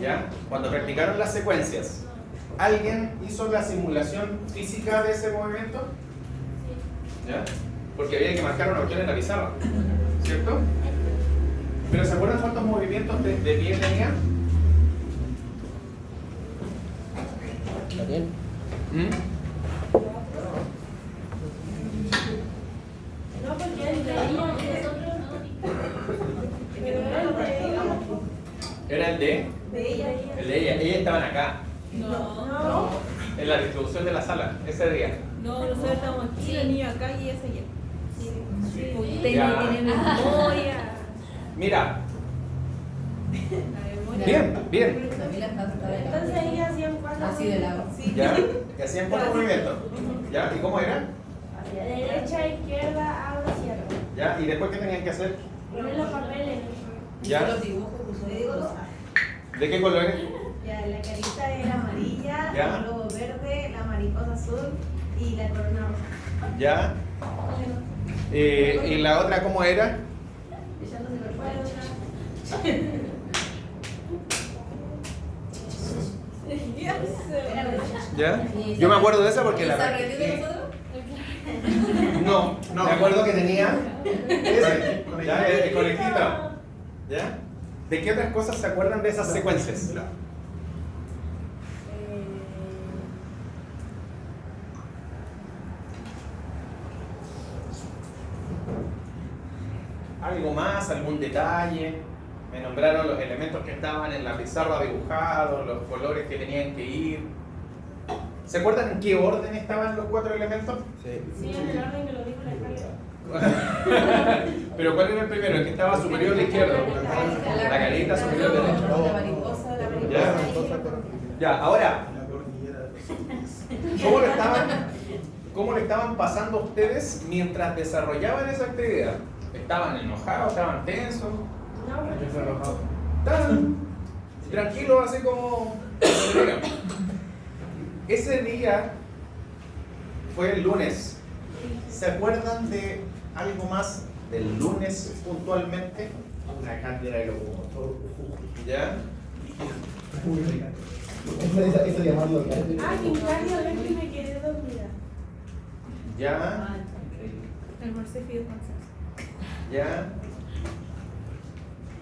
¿Ya? Cuando practicaron las secuencias, ¿alguien hizo la simulación física de ese movimiento? ¿Ya? Porque había que marcar una cuestión en la pizarra, ¿cierto? ¿Pero se acuerdan cuántos movimientos de pie tenía? ¿Mm? No, porque él veía y nosotros no. Pero Era el de ella. el de ella. Ellas estaban acá, No. en la distribución de la sala, ese día. No, nosotros estamos aquí, la niña acá y esa allá. Sí. Usted Ya. no tiene memoria. Mira, La memoria. bien. Entonces ella hacía cuatro. Así de lado. Sí. ¿Ya? Que hacían 4 movimientos. ¿Ya? ¿Y cómo era? Hacia derecha, izquierda, abre, cierra. ¿Ya? ¿Y después qué tenían que hacer? Poner los papeles. ¿Ya? Los dibujos puso Le digo, ¿De qué colores? ya, la carita era amarilla, Ya. el globo verde, la mariposa azul y la corona roja. ¿Ya? ¿Y la otra cómo era? Ella no se recuerda. ¿Ya? Yo me acuerdo de esa porque la ¿Se aprendió de practiqué. nosotros? No, me acuerdo que tenía ese, ¿ya? El conejito. ¿Ya? ¿De qué otras cosas se acuerdan de esas secuencias? ¿Algo más? ¿Algún detalle? Me nombraron los elementos que estaban en la pizarra dibujados, los colores que tenían que ir. ¿Se acuerdan en qué orden estaban los 4 elementos? Sí, en el orden que lo dijo la Carla. Pero ¿cuál era el primero? El que estaba superior de izquierda. La carita superior derecha. La mariposa, la mariposa. Ya. Ya, ahora, ¿cómo le estaban pasando a ustedes mientras desarrollaban esa actividad? ¿Estaban enojados? ¿Estaban tensos? No, porque Estaban tranquilos, así como... Ese día fue el lunes. ¿Se acuerdan de algo más del lunes puntualmente? Una cátedra de locomotor. ¿Ya? Eso llamarlo Ah, que en cambio a ver que me quedé dormida. ¿Ya? Almorcé fideos con salsa. ¿Ya?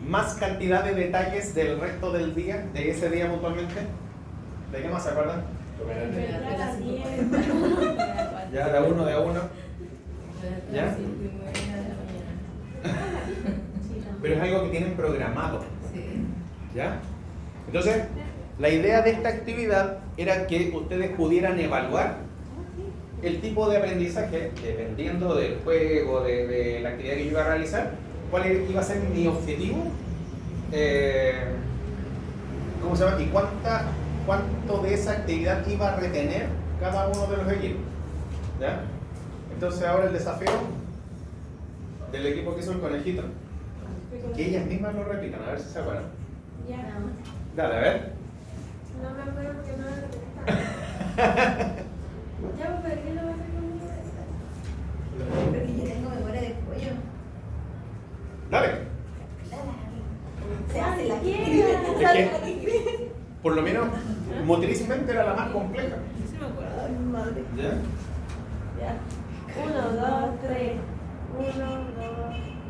¿Más cantidad de detalles del resto del día, de ese día puntualmente? ¿De qué más se acuerdan? Entré a las 10. ¿Ya? ¿De a uno, de a uno? ¿Ya? Pero es algo que tienen programado. Sí. ¿Ya? Entonces, la idea de esta actividad era que ustedes pudieran evaluar el tipo de aprendizaje, dependiendo del juego, de la actividad que yo iba a realizar, cuál iba a ser mi objetivo, ¿cómo se llama? Y cuánto de esa actividad iba a retener cada uno de los equipos. ¿Ya? Entonces ahora el desafío del equipo que hizo el conejito, que ellas mismas lo repitan, a ver si se acuerdan. Ya. Dale, a ver. No me acuerdo porque no lo repetí. Ya, pero ¿qué lo vas a hacer conmigo? Porque yo tengo memoria de cuello. Dale. Se hace la Es que, por lo menos, motrizmente era la más compleja. Sí me acuerdo. Ay, madre. ¿Ya? Ya. 1, 2, 3. 1, 2,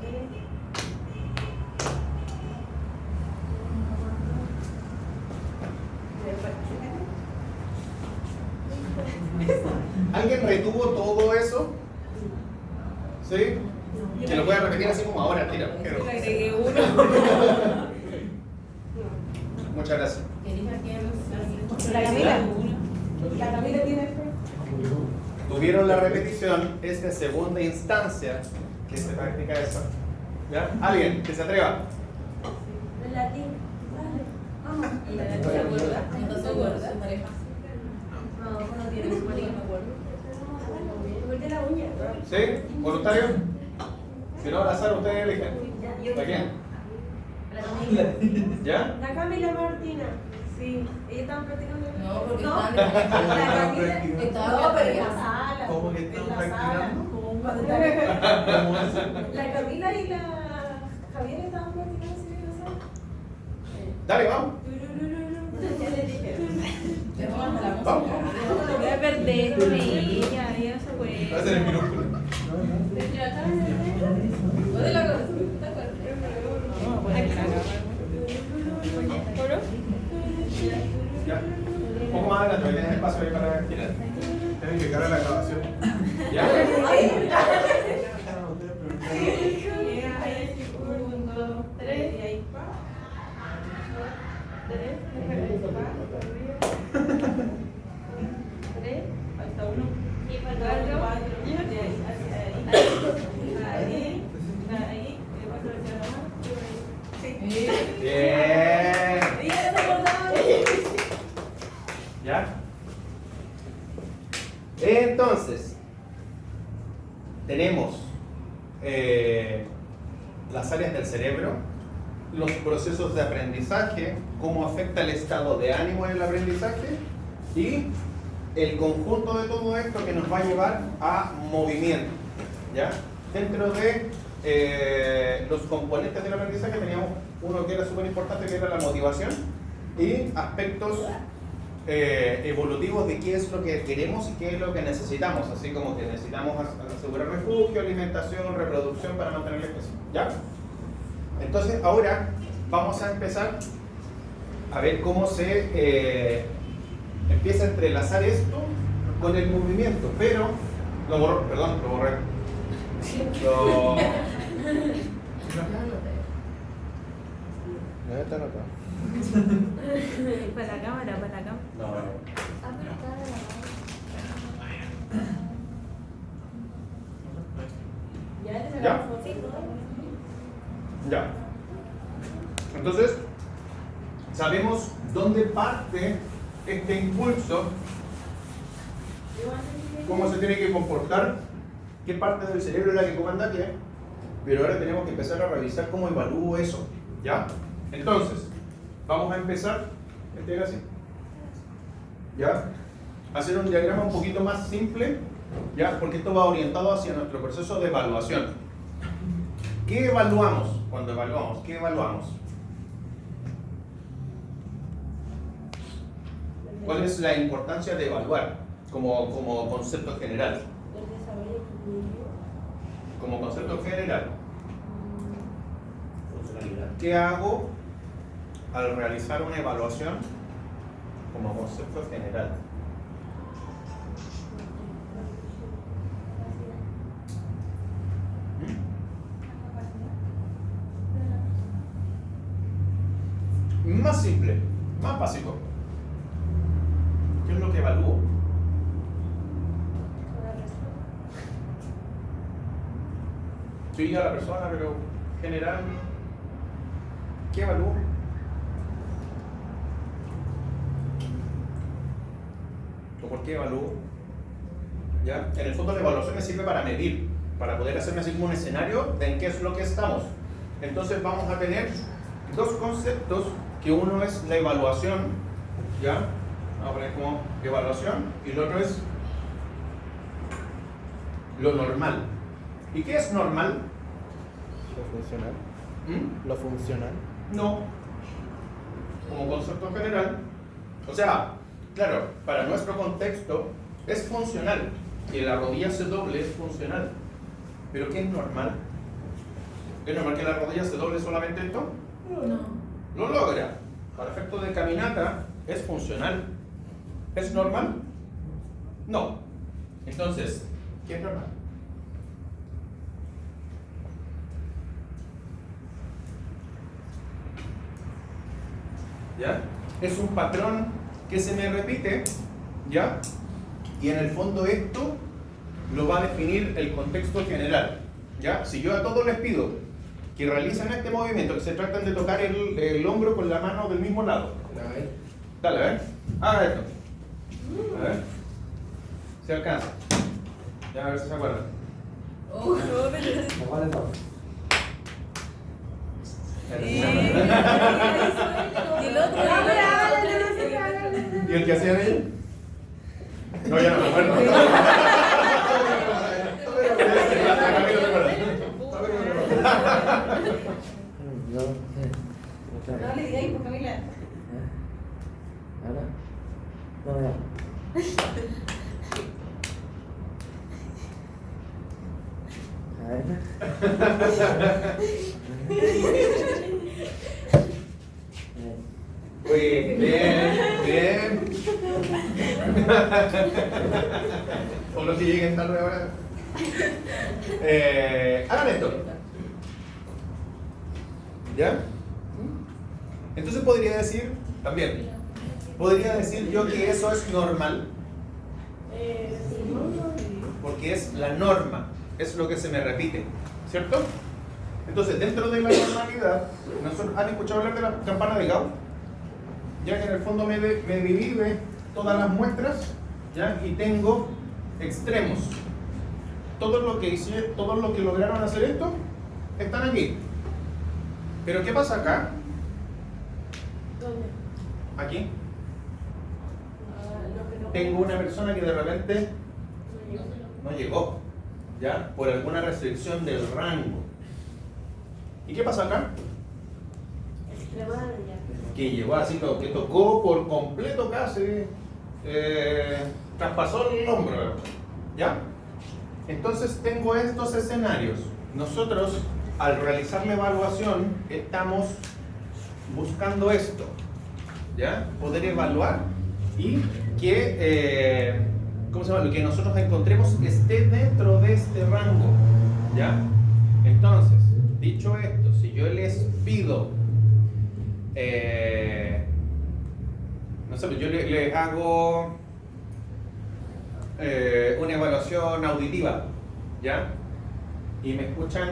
3. ¿Alguien retuvo todo eso? ¿Sí? Que lo voy a repetir así como ahora, tira. Le agregué uno. Muchas gracias. La Camila. La Camila tiene fe. Tuvieron la repetición, es de segunda instancia que se practica eso. ¿Ya? ¿Alguien que se atreva? El latín. Vale. ¿Y la Nacho se acuerda? ¿No se acuerda? No, no tiene memoria. No me acuerdo. Me corté la uña. ¿Sí? ¿Voluntario? Si no, al azar ustedes eligen. ¿A quién? La Camila. ¿Ya? La Camila Martina. Sí, ellos estaban practicando. No, porque no. estaban La Camila. Estaban No, pero en la practicando. sala. ¿Cómo que En estaban la sala. practicando? Cuando ¿Cómo es? la Camila y la Javier estaban practicando así en la sala. Dale, vamos. Turururu. DNI, ya no se Va a puede. ser en minúscula. ¿O de la cosa? No, pues aquí. ¿Oro? Ya. Un poco más adelante, tienes espacio ahí para girar. Tienen que cargar la grabación. ¿Ya? Un, dos, tres, y ahí. Tres, tres, falta uno. Y falta otro. Cuatro. Y ahí, ahí, Bien. ¿Ya? Entonces, tenemos las áreas del cerebro, los procesos de aprendizaje, cómo afecta el estado de ánimo en el aprendizaje y el conjunto de todo esto que nos va a llevar a movimiento. ¿Ya? Dentro de los componentes del aprendizaje teníamos uno que era súper importante, que era la motivación, y aspectos evolutivos de qué es lo que queremos y qué es lo que necesitamos, así como que necesitamos asegurar refugio, alimentación, reproducción para mantener la especie. ¿Ya? Entonces ahora vamos a empezar a ver cómo se empieza a entrelazar esto con el movimiento, pero lo borré. ¿Dónde está anotado? Para la cámara, para la cámara. No. ¿Ya? Ya. Entonces, sabemos dónde parte este impulso, cómo se tiene que comportar, qué parte del cerebro es la que comanda qué, pero ahora tenemos que empezar a revisar cómo evalúo eso. ¿Ya? Entonces, vamos a empezar, así. ¿Ya? Hacer un diagrama un poquito más simple, ¿ya? Porque esto va orientado hacia nuestro proceso de evaluación. ¿Qué evaluamos cuando evaluamos? ¿Qué evaluamos? ¿Cuál es la importancia de evaluar como concepto general? Como concepto general. ¿Qué hago al realizar una evaluación como concepto general? Más simple, más básico. ¿Qué es lo que evalúo? Sí, a la persona, pero general, ¿qué evalúo? ¿O por qué evalúo? ¿Ya? En el fondo la evaluación me sirve para medir, para poder hacerme así como un escenario de en qué es lo que estamos. Entonces vamos a tener dos conceptos, que uno es la evaluación, ¿ya? Vamos a poner como evaluación, y el otro es lo normal. ¿Y qué es normal? Lo funcional. ¿Mm? Lo funcional. No. Como concepto general. O sea, claro, para nuestro contexto es funcional. Que la rodilla se doble es funcional. ¿Pero qué es normal? ¿Es normal que la rodilla se doble solamente esto? No. Lo logra. Para efectos de caminata es funcional. ¿Es normal? No. Entonces, ¿qué es normal? ¿Ya? Es un patrón que se me repite, ¿ya? Y en el fondo esto lo va a definir el contexto general, ¿ya? Si yo a todos les pido que realicen este movimiento, que se tratan de tocar el hombro con la mano del mismo lado. Dale, a ver. Haga esto. A ver. Si alcanza. Ya, a ver si se acuerdan. Oh, no, pero... ¿Y Y el otro... el que hacían ellos? No, ya no me acuerdo. No le digáis, pues, Camila. Ahora. No, Bien, bien. O los que lleguen tarde ahora. Hagan esto. ¿Ya? Entonces podría decir, también, podría decir yo que eso es normal. Porque es la norma, es lo que se me repite, ¿cierto? Entonces, dentro de la normalidad, ¿han escuchado hablar de la campana de Gauss? Ya que en el fondo me divide todas las muestras, ¿ya? Y tengo extremos. Todos los que lograron hacer esto están aquí. Pero ¿qué pasa acá? ¿Dónde? Aquí. Tengo una persona que de repente no llegó, ¿ya? Por alguna restricción del rango. ¿Y qué pasa acá? Que llegó así, que tocó por completo casi, traspasó el hombro, ¿ya? Entonces tengo estos escenarios. Nosotros, al realizar la evaluación, estamos buscando esto, ¿ya? Poder evaluar y que, ¿cómo se llama? Lo que nosotros encontremos esté dentro de este rango, ¿ya? Entonces, dicho esto, si yo les pido, no sé, yo les hago una evaluación auditiva, ¿ya? Y me escuchan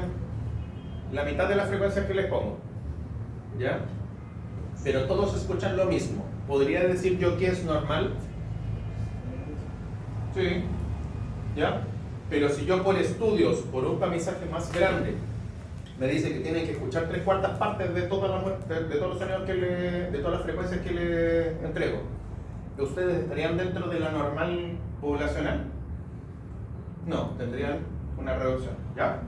la mitad de las frecuencias que les pongo, ¿ya? Pero todos escuchan lo mismo. ¿Podría decir yo que es normal? Sí, ¿ya? Pero si yo por estudios, por un tamizaje más grande, me dice que tienen que escuchar 3/4 partes de todos los sonidos de todas las frecuencias que le entrego, ¿ustedes estarían dentro de la normal poblacional? No, tendrían una reducción, ¿ya?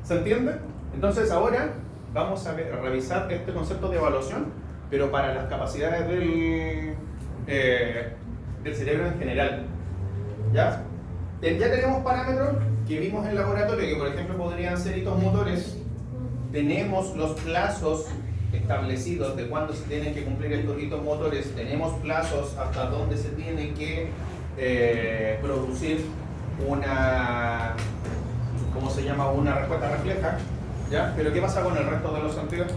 ¿Se entiende? Entonces ahora vamos a revisar este concepto de evaluación, pero para las capacidades del cerebro en general, ¿ya? Ya tenemos parámetros que vimos en laboratorio, que por ejemplo podrían ser hitos motores. Tenemos los plazos establecidos de cuándo se tienen que cumplir estos hitos motores, tenemos plazos hasta dónde se tiene que producir una, ¿cómo se llama? Una respuesta refleja, ¿ya? Pero ¿qué pasa con el resto de los sentidos?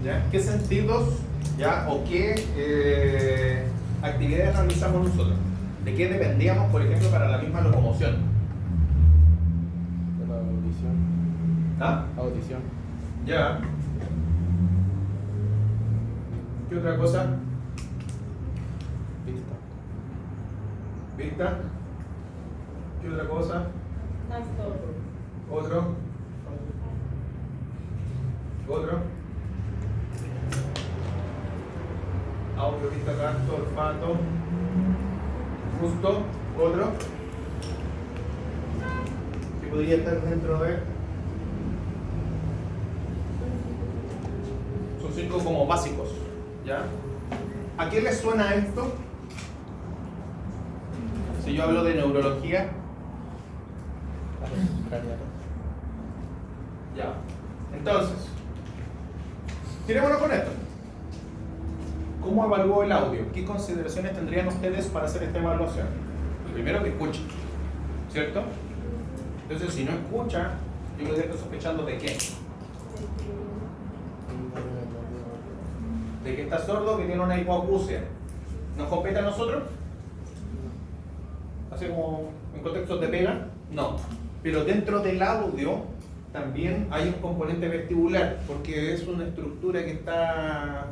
¿Ya? ¿Qué sentidos, ya, o qué actividades realizamos nosotros? ¿De qué dependíamos, por ejemplo, para la misma locomoción? La audición. ¿Ah? Audición. Ya. ¿Qué otra cosa? Vista. ¿Vista? ¿Qué otra cosa? ¿Otro? ¿Otro? Audio, vista, tacto, olfato. Gusto. ¿Otro? ¿Qué podría estar dentro de? Son 5 como básicos, ¿ya? ¿A qué les suena esto? Si yo hablo de neurología. Craneal. Ya. Entonces, tirémonos con esto. ¿Cómo evalúo el audio? ¿Qué consideraciones tendrían ustedes para hacer esta evaluación? Lo primero, que escuchen, ¿cierto? Entonces, si no escucha, yo lo dejo sospechando de qué. De que está sordo, que tiene una hipoacusia. ¿Nos compete a nosotros? Así como en contextos de pega, no. Pero dentro del audio también hay un componente vestibular, porque es una estructura que está,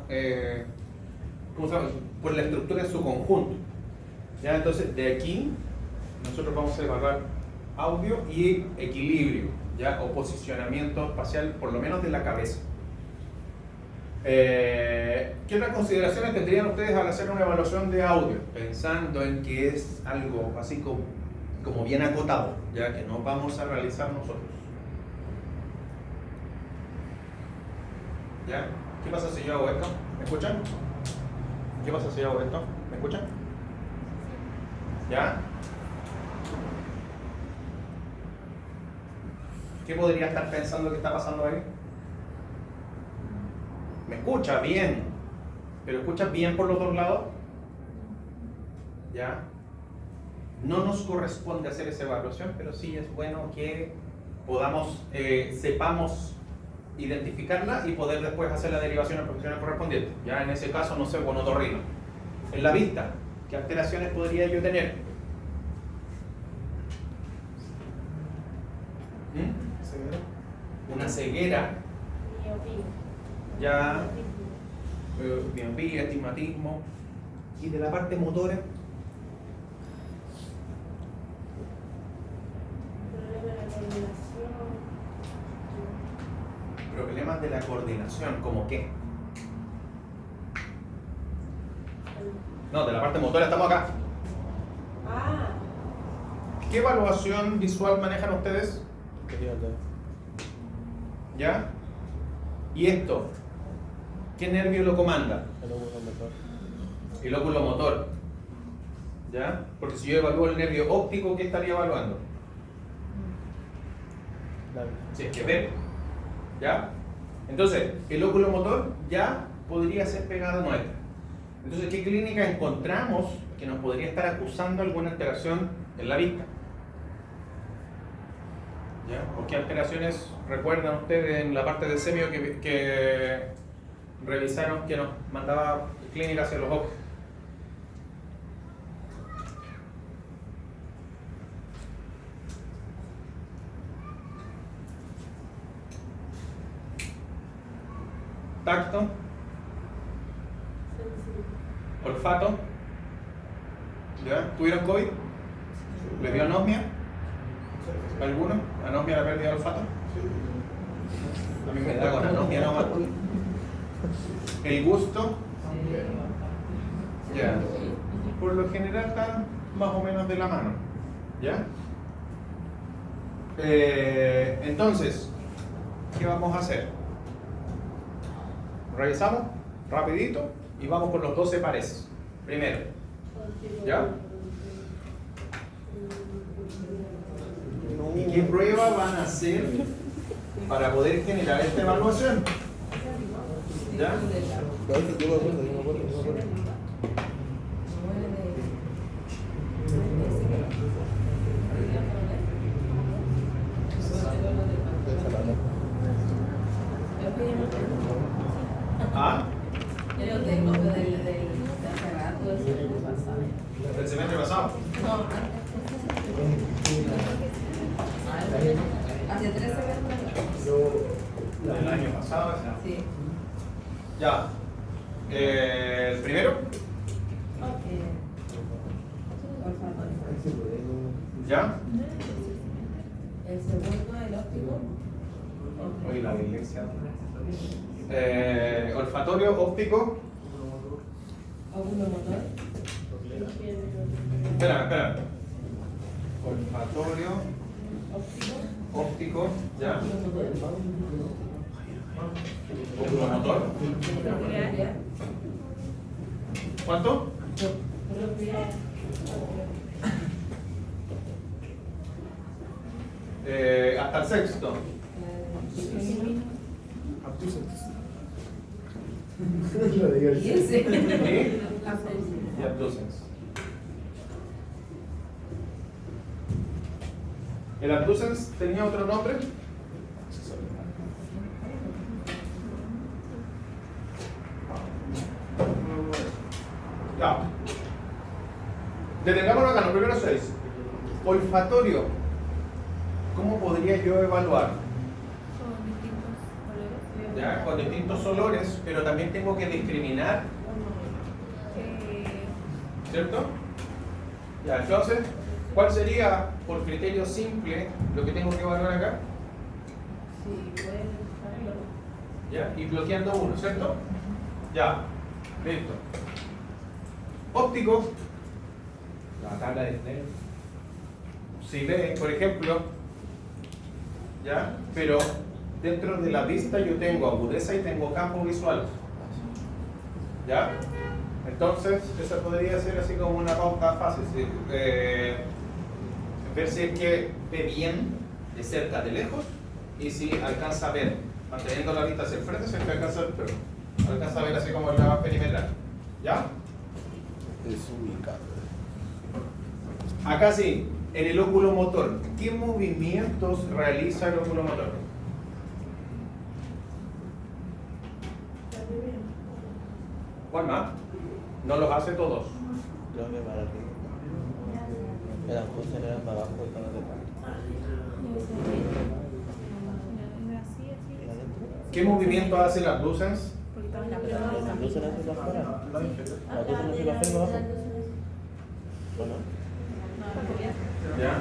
¿cómo se llama? Por la estructura en su conjunto. ¿Ya? Entonces, de aquí nosotros vamos a evaluar audio y equilibrio, ¿ya? O posicionamiento espacial, por lo menos de la cabeza. ¿Qué otras consideraciones tendrían ustedes al hacer una evaluación de audio? Pensando en que es algo así como bien acotado, ya que no vamos a realizar nosotros. ¿Ya? ¿Qué pasa si yo hago esto? ¿Me escuchan? ¿Qué pasa si yo hago esto? ¿Me escuchan? ¿Ya? ¿Qué podría estar pensando que está pasando ahí? ¿Me escucha bien? ¿Pero escuchas bien por los dos lados? ¿Ya? No nos corresponde hacer esa evaluación, pero sí es bueno que podamos, sepamos identificarla y poder después hacer la derivación profesional correspondiente. Ya en ese caso, no sé, con otorrino. En la vista, ¿qué alteraciones podría yo tener? Una ceguera, ya, miopía, astigmatismo. Y de la parte motora, problemas de la coordinación, ¿como qué? No, de la parte motora estamos acá. Ah, ¿Qué evaluación visual manejan ustedes? ¿Ya? ¿Y esto? ¿Qué nervio lo comanda? El óvulo motor. El óculo motor. ¿Ya? Porque si yo evalúo el nervio óptico, ¿qué estaría evaluando? Si es que ve. ¿Ya? Entonces, el óculo motor ya podría ser pegada nuestra. Entonces, ¿qué clínica encontramos que nos podría estar acusando alguna alteración en la vista? ¿Ya? ¿O qué alteraciones recuerdan ustedes en la parte de semio que revisaron, que nos mandaba clínica hacia los ojos? Tacto, olfato, ¿ya? ¿Tuvieron COVID? ¿Les dio anosmia? ¿Alguno? ¿Anosmia la pérdida de olfato? A mí me da con anosmia nomás. ¿El gusto? Ya. Por lo general están más o menos de la mano. ¿Ya? Entonces, ¿qué vamos a hacer? Revisamos rapidito y vamos con los 12 pares. Primero. ¿Ya? ¿Y qué prueba van a hacer para poder generar esta evaluación? ¿Ya? ¿Ah? Yo lo tengo del hace rato, ese año pasado. ¿Del semestre pasado? No, hace 3 semestres. Del año pasado. Sí. Ya. ¿El primero? ¿Ya? El segundo, el óptico. Oye, la dislexia. Olfatorio, óptico. Óculo motor. Espera. Olfatorio, óptico, ya. Óculo motor. ¿Cuánto? Hasta el sexto. Y ese. Y abducens. ¿El abducens tenía otro nombre? Ya. Detengámonos acá, los primeros 6. Olfatorio. ¿Cómo podría yo evaluar? ¿Ya? Con distintos olores, pero también tengo que discriminar, ¿cierto? Ya, entonces, ¿cuál sería, por criterio simple, lo que tengo que evaluar acá? Ya, y bloqueando uno, ¿cierto? Ya, listo. Óptico, la tabla de Snell. Si ve, por ejemplo, ya, pero dentro de la vista yo tengo agudeza y tengo campo visual. ¿Ya? Entonces, esa podría ser así como una pauta fácil. ¿Sí? Ver si es que ve bien de cerca, de lejos, y si alcanza a ver, manteniendo la vista hacia el frente, se alcanza a ver así como la perimetral. ¿Ya? Desubicado. Acá sí, en el óculo motor, ¿qué movimientos realiza el óculo motor? ¿Cuál más? No los hace todos. Creo que para ti. Eran cosas eran para abajo y para detrás. ¿Qué movimiento hace la abducens? ¿Las luces las hace afuera? ¿Las luces las hace afuera y para abajo? ¿O no? ¿Ya?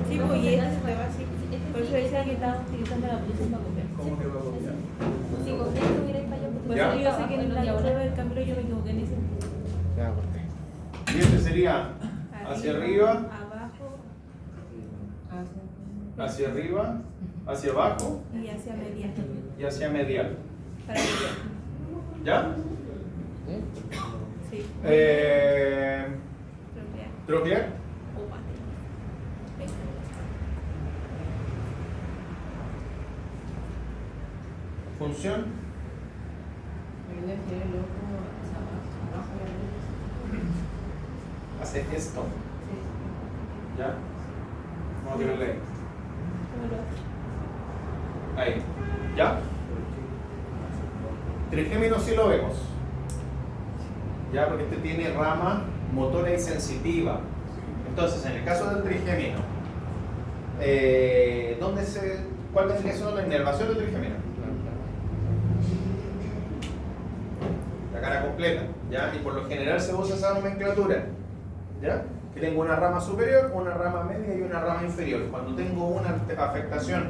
Sí, pues, y esta se va así. Por eso decía que estaba utilizando la blusa para copiar. ¿Cómo que va a copiar? Si copias, no hubiera para allá. Por eso yo sé que en la prueba del cambio yo me equivoqué en ese. Ya, corté. Y este sería hacia arriba, abajo hacia arriba, hacia abajo y hacia medial. y hacia medial. Para medial. ¿Ya? Sí. Troquear. ¿Troquear? O pate. ¿Función? Yo le quiero el ojo hacia abajo y arriba. Hace esto. Sí. ¿Ya? Vamos a verle ahí. Ahí. ¿Ya? Trigémino sí lo vemos. Ya, porque este tiene rama motora y sensitiva. Entonces, en el caso del trigémino, ¿cuál vendría siendo la inervación del trigémino? La cara completa, ¿ya? Y por lo general se usa esa nomenclatura, ¿ya? Que tengo una rama superior, una rama media y una rama inferior. Cuando tengo una afectación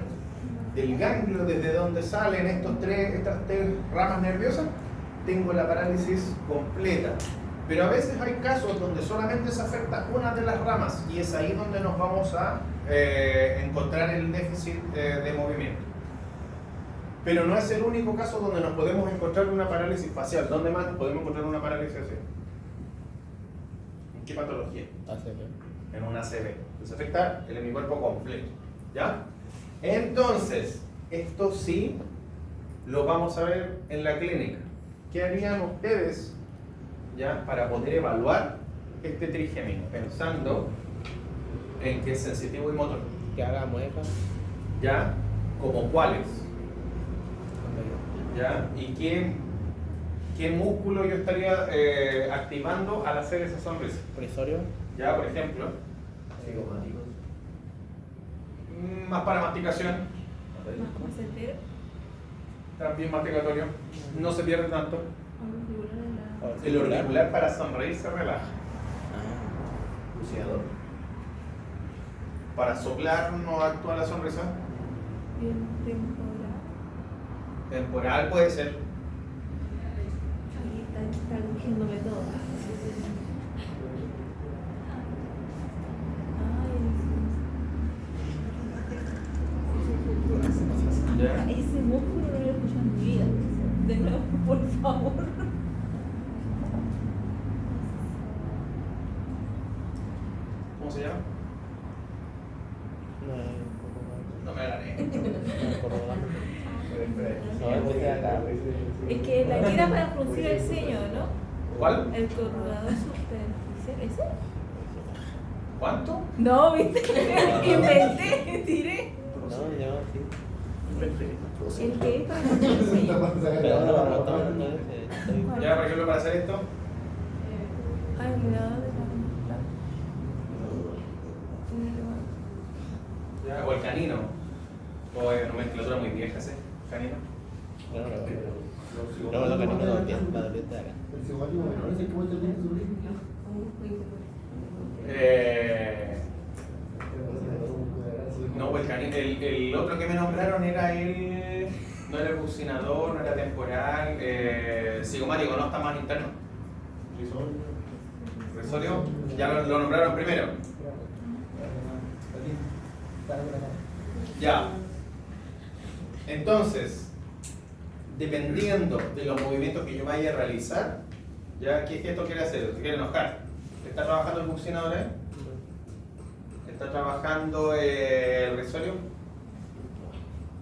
del ganglio desde donde salen estas tres ramas nerviosas, tengo la parálisis completa. Pero a veces hay casos donde solamente se afecta una de las ramas y es ahí donde nos vamos a encontrar el déficit de movimiento. Pero no es el único caso donde nos podemos encontrar una parálisis facial. ¿Dónde más podemos encontrar una parálisis así? ¿En qué patología? ACV. En una ACV. Entonces afecta el hemicuerpo completo. ¿Ya? Entonces, esto sí lo vamos a ver en la clínica. ¿Qué harían ustedes ya para poder evaluar este trigémino? Pensando en que es sensitivo y motor. Que haga muecas. ¿Ya? ¿Como cuáles? ¿Ya? ¿Y qué músculo yo estaría activando al hacer esa sonrisa? Frisorio. ¿Ya? Por ejemplo. Psicomáticos. Más para masticación. Más certero. También masticatorio. No se pierde tanto. Auricular en la. El auricular para sonreír se relaja. Ah. Buceador. Para soplar no actúa la sonrisa. Bien temporal. Temporal puede ser. Ahí está cogiéndome todo. ¿Ya? Ese músculo no lo he escuchado en mi vida. De nuevo, por favor. ¿Cómo se llama? No, un poco más. No me la haré. No, por favor. No, es de acá. Es que la tira para fruncir el ceño, ¿no? ¿Cuál? El corrugador superficial. ¿Ese? ¿Cuánto? No, viste. Inventé, tiré. No, yo sí. El que es para fruncir el ceño. Pero no, no estamos hablando de ese. Ya, por ejemplo, para hacer esto. Ay, el mirador de la. ¿Ya? O el canino. O es nomenclatura muy vieja ese. Canino. No, lo que no me lo tiene, la doblete de acá. El psicomático menor es el que muestra el diente sobre No, el canino. El otro que me nombraron era el. No era el bucinador, no era temporal. Psicomático, no está más interno. Risorio, ya lo nombraron primero. Ya. Entonces, dependiendo de los movimientos que yo vaya a realizar, ¿ya? ¿Qué gesto quiere hacer? ¿Se quiere enojar? ¿Está trabajando el bucinador ahí? ¿Está trabajando el rizorio?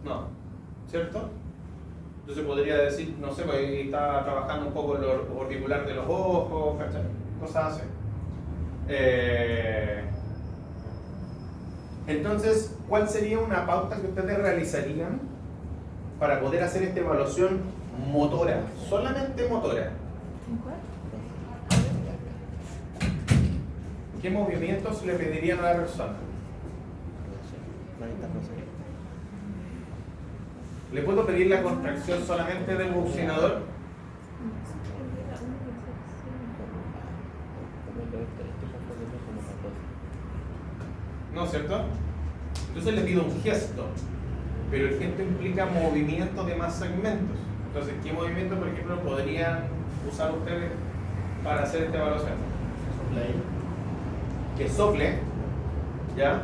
No, ¿cierto? Entonces podría decir, no sé, pues está trabajando un poco el orbicular de los ojos, ¿cachai? Cosas así. Entonces, ¿cuál sería una pauta que ustedes realizarían para poder hacer esta evaluación motora? Solamente motora. ¿Qué movimientos le pedirían a la persona? ¿Le puedo pedir la contracción solamente del bucinador? No, ¿cierto? Entonces le pido un gesto, pero el gesto implica movimiento de más segmentos. Entonces, ¿qué movimiento, por ejemplo, podrían usar ustedes para hacer esta evaluación? Que sople, ¿ya?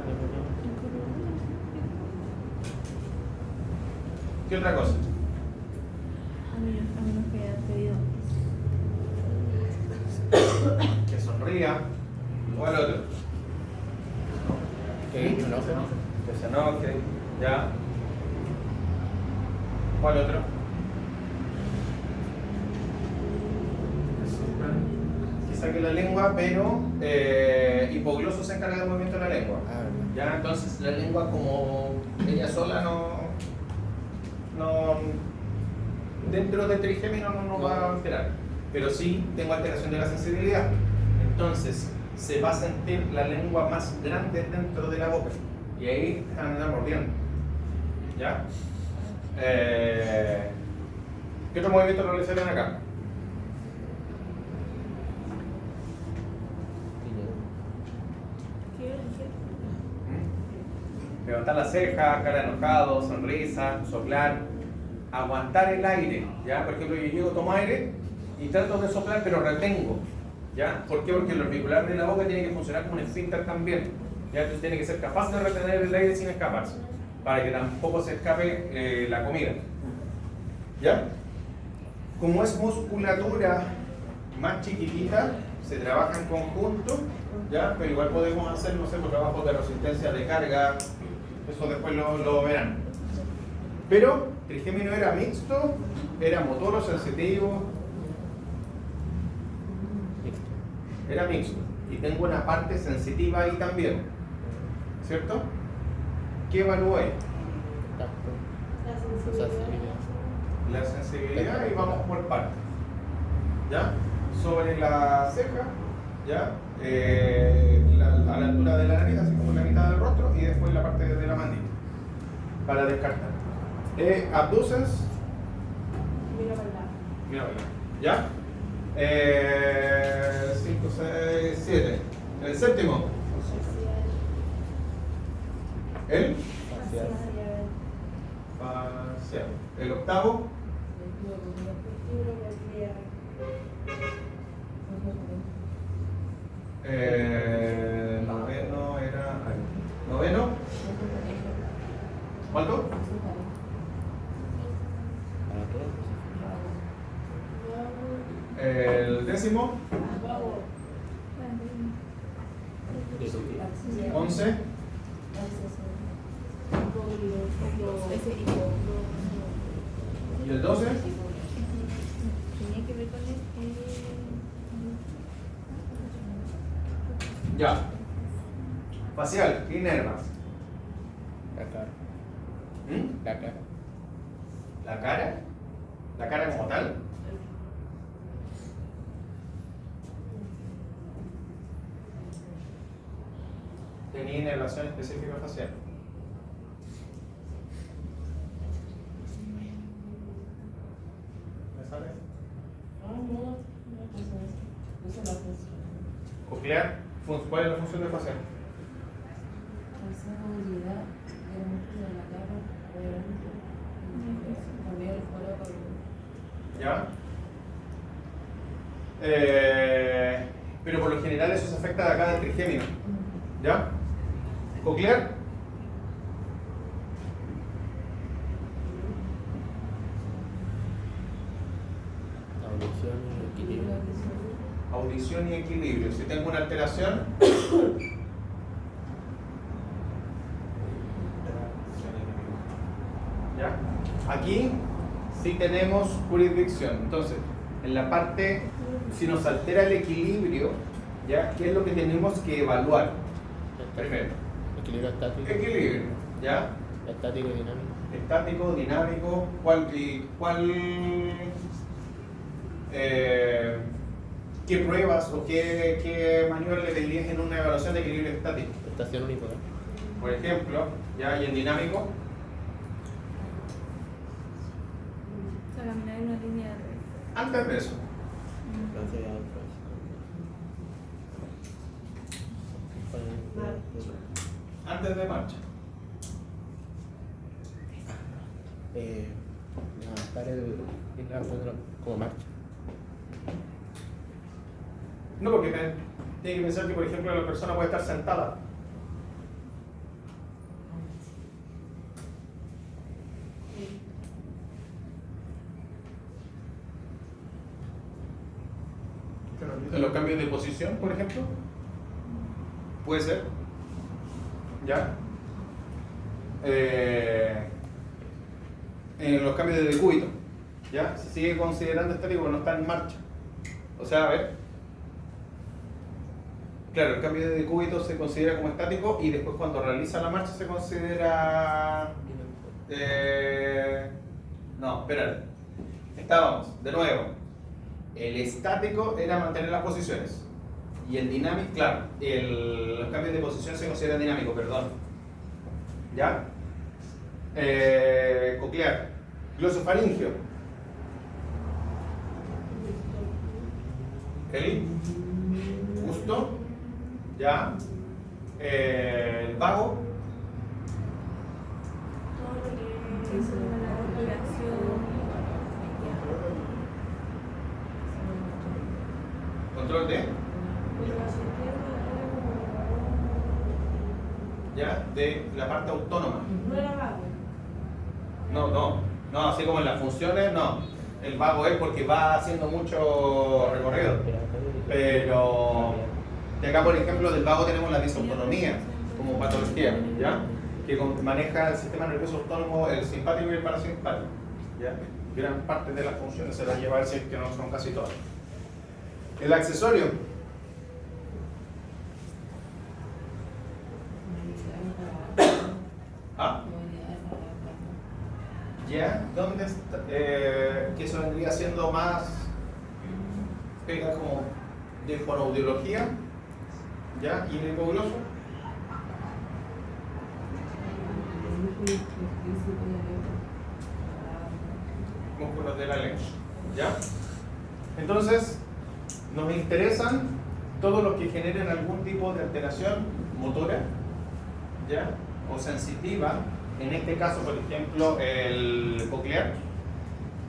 ¿Qué otra cosa? A menos que hayan pedido. Que sonría. ¿Cuál otro? Que se enoje, ¿ya? ¿Cuál otro? Que saque la lengua, pero hipogloso se encarga del movimiento de la lengua. ¿Ya? Entonces la lengua como ella sola no dentro de trigémino no va a alterar, pero sí tengo alteración de la sensibilidad. Entonces se va a sentir la lengua más grande dentro de la boca y ahí anda mordiendo. ¿Ya? ¿Qué otro movimiento realizarían acá? Levantar la ceja, cara enojado, sonrisa, soplar, aguantar el aire, ¿ya? Por ejemplo, yo llego, tomo aire y trato de soplar, pero retengo, ¿ya? ¿Por qué? Porque el orbicular de la boca tiene que funcionar como un esfínter también, ¿ya? Entonces tiene que ser capaz de retener el aire sin escaparse, para que tampoco se escape la comida, ¿ya? Como es musculatura más chiquitita, se trabaja en conjunto, ¿ya? Pero igual podemos hacer, no sé, por trabajo de resistencia de carga. Eso después lo verán. Pero trigémino era mixto, era motor o sensitivo. Era mixto. Y tengo una parte sensitiva ahí también. ¿Cierto? ¿Qué evalué? La sensibilidad y vamos por partes. ¿Ya? Sobre la ceja, ¿ya? A la altura de la nariz, así como la mitad del rostro, y después la parte de la mandíbula para descartar. Abducens, mira para allá, ¿ya? 5, 6, 7. El séptimo, el facial. El octavo, noveno era. Noveno. ¿Cuánto? El décimo. 11. ¿Y el 12? Tenía que ver con el. Ya. Facial, ¿qué nervas? La cara. ¿Mm? La cara. ¿La cara? ¿La cara como tal? ¿Tenía inervación específica facial? ¿Me sale? ¿Coclear? ¿Cuál es la función de facial? ¿Ya? Pero por lo general eso se afecta de acá del trigémino. ¿Ya? ¿Coclear? Audición y equilibrio. Audición y equilibrio. Si tengo una alteración, ¿Ya? Aquí sí tenemos jurisdicción. Entonces, en la parte, si nos altera el equilibrio, ¿ya? ¿Qué es lo que tenemos que evaluar? Primero, Equilibrio estático. equilibrio, ¿ya? Estático y dinámico. Estático, dinámico, ¿qué pruebas o qué maniobra le pedirías en una evaluación de equilibrio estático? Estación unipolar. Por ejemplo, ¿ya? Y en dinámico, O sea, caminar en una línea recta. antes de eso, Entonces ya antes de marcha. Adaptar el como marcha. No, porque tiene que pensar que, por ejemplo, la persona puede estar sentada. En los cambios de posición, por ejemplo, puede ser. ¿Ya? En los cambios de decúbito, ¿ya? Se sigue considerando estático porque no está en marcha. O sea, a ver. Claro, el cambio de decúbito se considera como estático y después cuando realiza la marcha se considera... no, espérate. Estábamos, de nuevo. El estático era mantener las posiciones. Y el dinámico, claro, los cambios de posición se consideran dinámicos, perdón. ¿Ya? Coclear. Glosofaringio. El gusto. ¿Ya? El vago. Todo lo que es la respiración. Control de. ¿Ya? De la parte autónoma. No era vago. No, así como en las funciones, no. El vago es porque va haciendo mucho recorrido. Pero de acá, por ejemplo, del vago tenemos la disautonomía como patología, ¿ya? Que maneja el sistema nervioso autónomo, el simpático y el parasimpático, ¿ya? Gran parte de las funciones se las lleva el que no son casi todas. El accesorio. ¿Ah? ¿Ya? ¿Dónde está? Que eso vendría siendo más pega como de fonoaudiología, ¿ya? Y el hipogloso. Músculos de la lengua, ¿ya? Entonces, nos interesan todos los que generen algún tipo de alteración motora, ¿ya? O sensitiva, en este caso, por ejemplo, el coclear,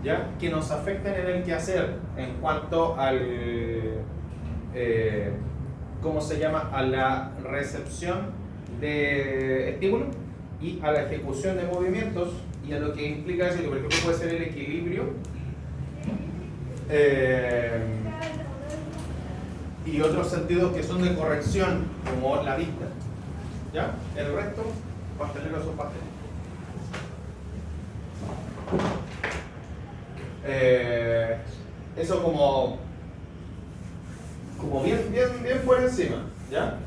¿ya? Que nos afecten en el quehacer en cuanto al, ¿cómo se llama? A la recepción de estímulos y a la ejecución de movimientos y a lo que implica eso, que por ejemplo puede ser el equilibrio y otros sentidos que son de corrección, como la vista, ¿ya? El resto, pasteleros son pasteleros. Eso como bien por encima, ¿ya?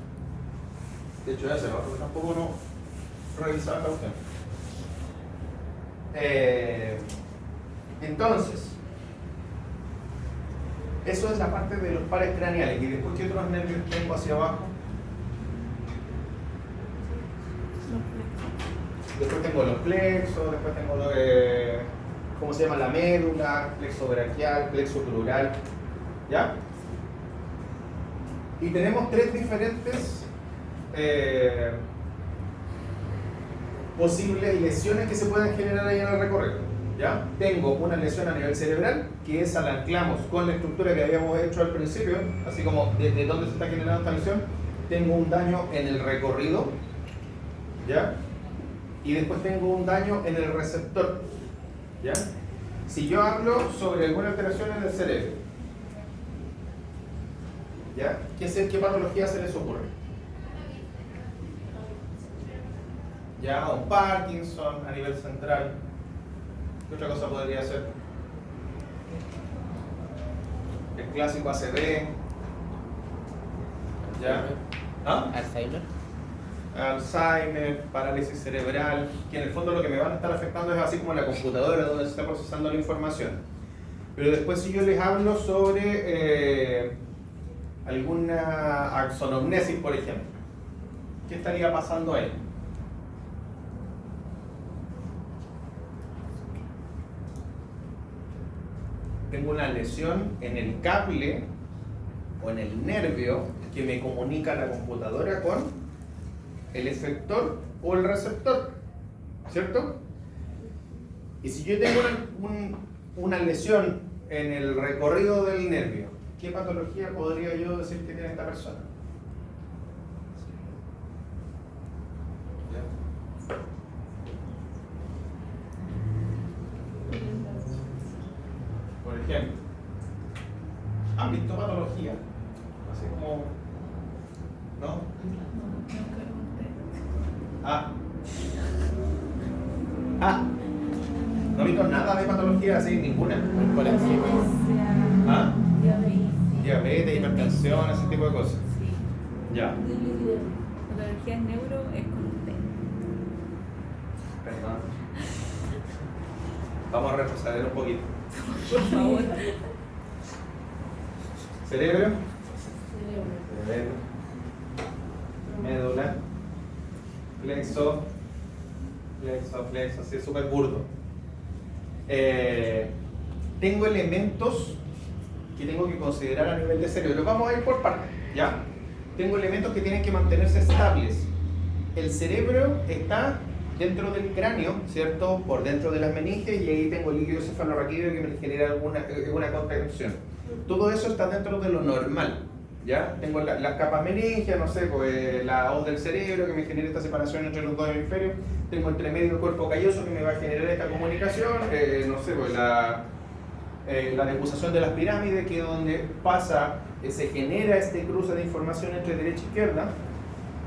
De hecho ya se va, porque tampoco no revisaba la cuestión. Entonces, eso es la parte de los pares craneales. Y después, ¿qué otros nervios tengo hacia abajo? Después tengo los plexos, después tengo ¿cómo se llama? La médula, plexo braquial, plexo crural, ¿ya? Y tenemos tres diferentes posibles lesiones que se pueden generar ahí en el recorrido, ¿ya? Tengo una lesión a nivel cerebral, que esa la anclamos con la estructura que habíamos hecho al principio, así como desde dónde se está generando esta lesión. Tengo un daño en el recorrido, ¿ya? Y después tengo un daño en el receptor, ¿ya? Si yo hablo sobre alguna alteración en el cerebro, ¿ya? ¿Qué patología se les ocurre? ¿Ya? Un Parkinson a nivel central, ¿Qué otra cosa podría ser? El clásico ACV. ¿Ya? ¿Ah? Alzheimer. Alzheimer, parálisis cerebral, que en el fondo lo que me van a estar afectando es así como la computadora donde se está procesando la información. Pero después si yo les hablo sobre alguna axonomnesis, por ejemplo, ¿qué estaría pasando ahí? Tengo una lesión en el cable o en el nervio que me comunica la computadora con el efector o el receptor, ¿cierto? Y si yo tengo una lesión en el recorrido del nervio, ¿qué patología podría yo decir que tiene esta persona? Por ejemplo, ¿han visto patología? Así como... ¿no? ¿No han visto nada de patología así? Ninguna. Por encima. ¿Ah? Diabetes, hipertensión, ese tipo de cosas. Sí. Ya. Patología neuro es con usted. Perdón. Vamos a retroceder un poquito. Por favor. Cerebro. Cerebro. Médula. Plexo. Plexo, así es súper burdo. Tengo elementos que tengo que considerar a nivel de cerebro. Vamos a ir por partes, ¿ya? Tengo elementos que tienen que mantenerse estables. El cerebro está dentro del cráneo, ¿cierto? Por dentro de las meninges, y ahí tengo el líquido cefalorraquídeo que me genera alguna contracción. Todo eso está dentro de lo normal, ¿ya? Tengo las capas meningias, no sé, pues, la hoz del cerebro que me genera esta separación entre los dos hemisferios. Tengo entre medio el cuerpo calloso que me va a generar esta comunicación, no sé, pues la decusación de las pirámides, que es donde se genera este cruce de información entre derecha e izquierda,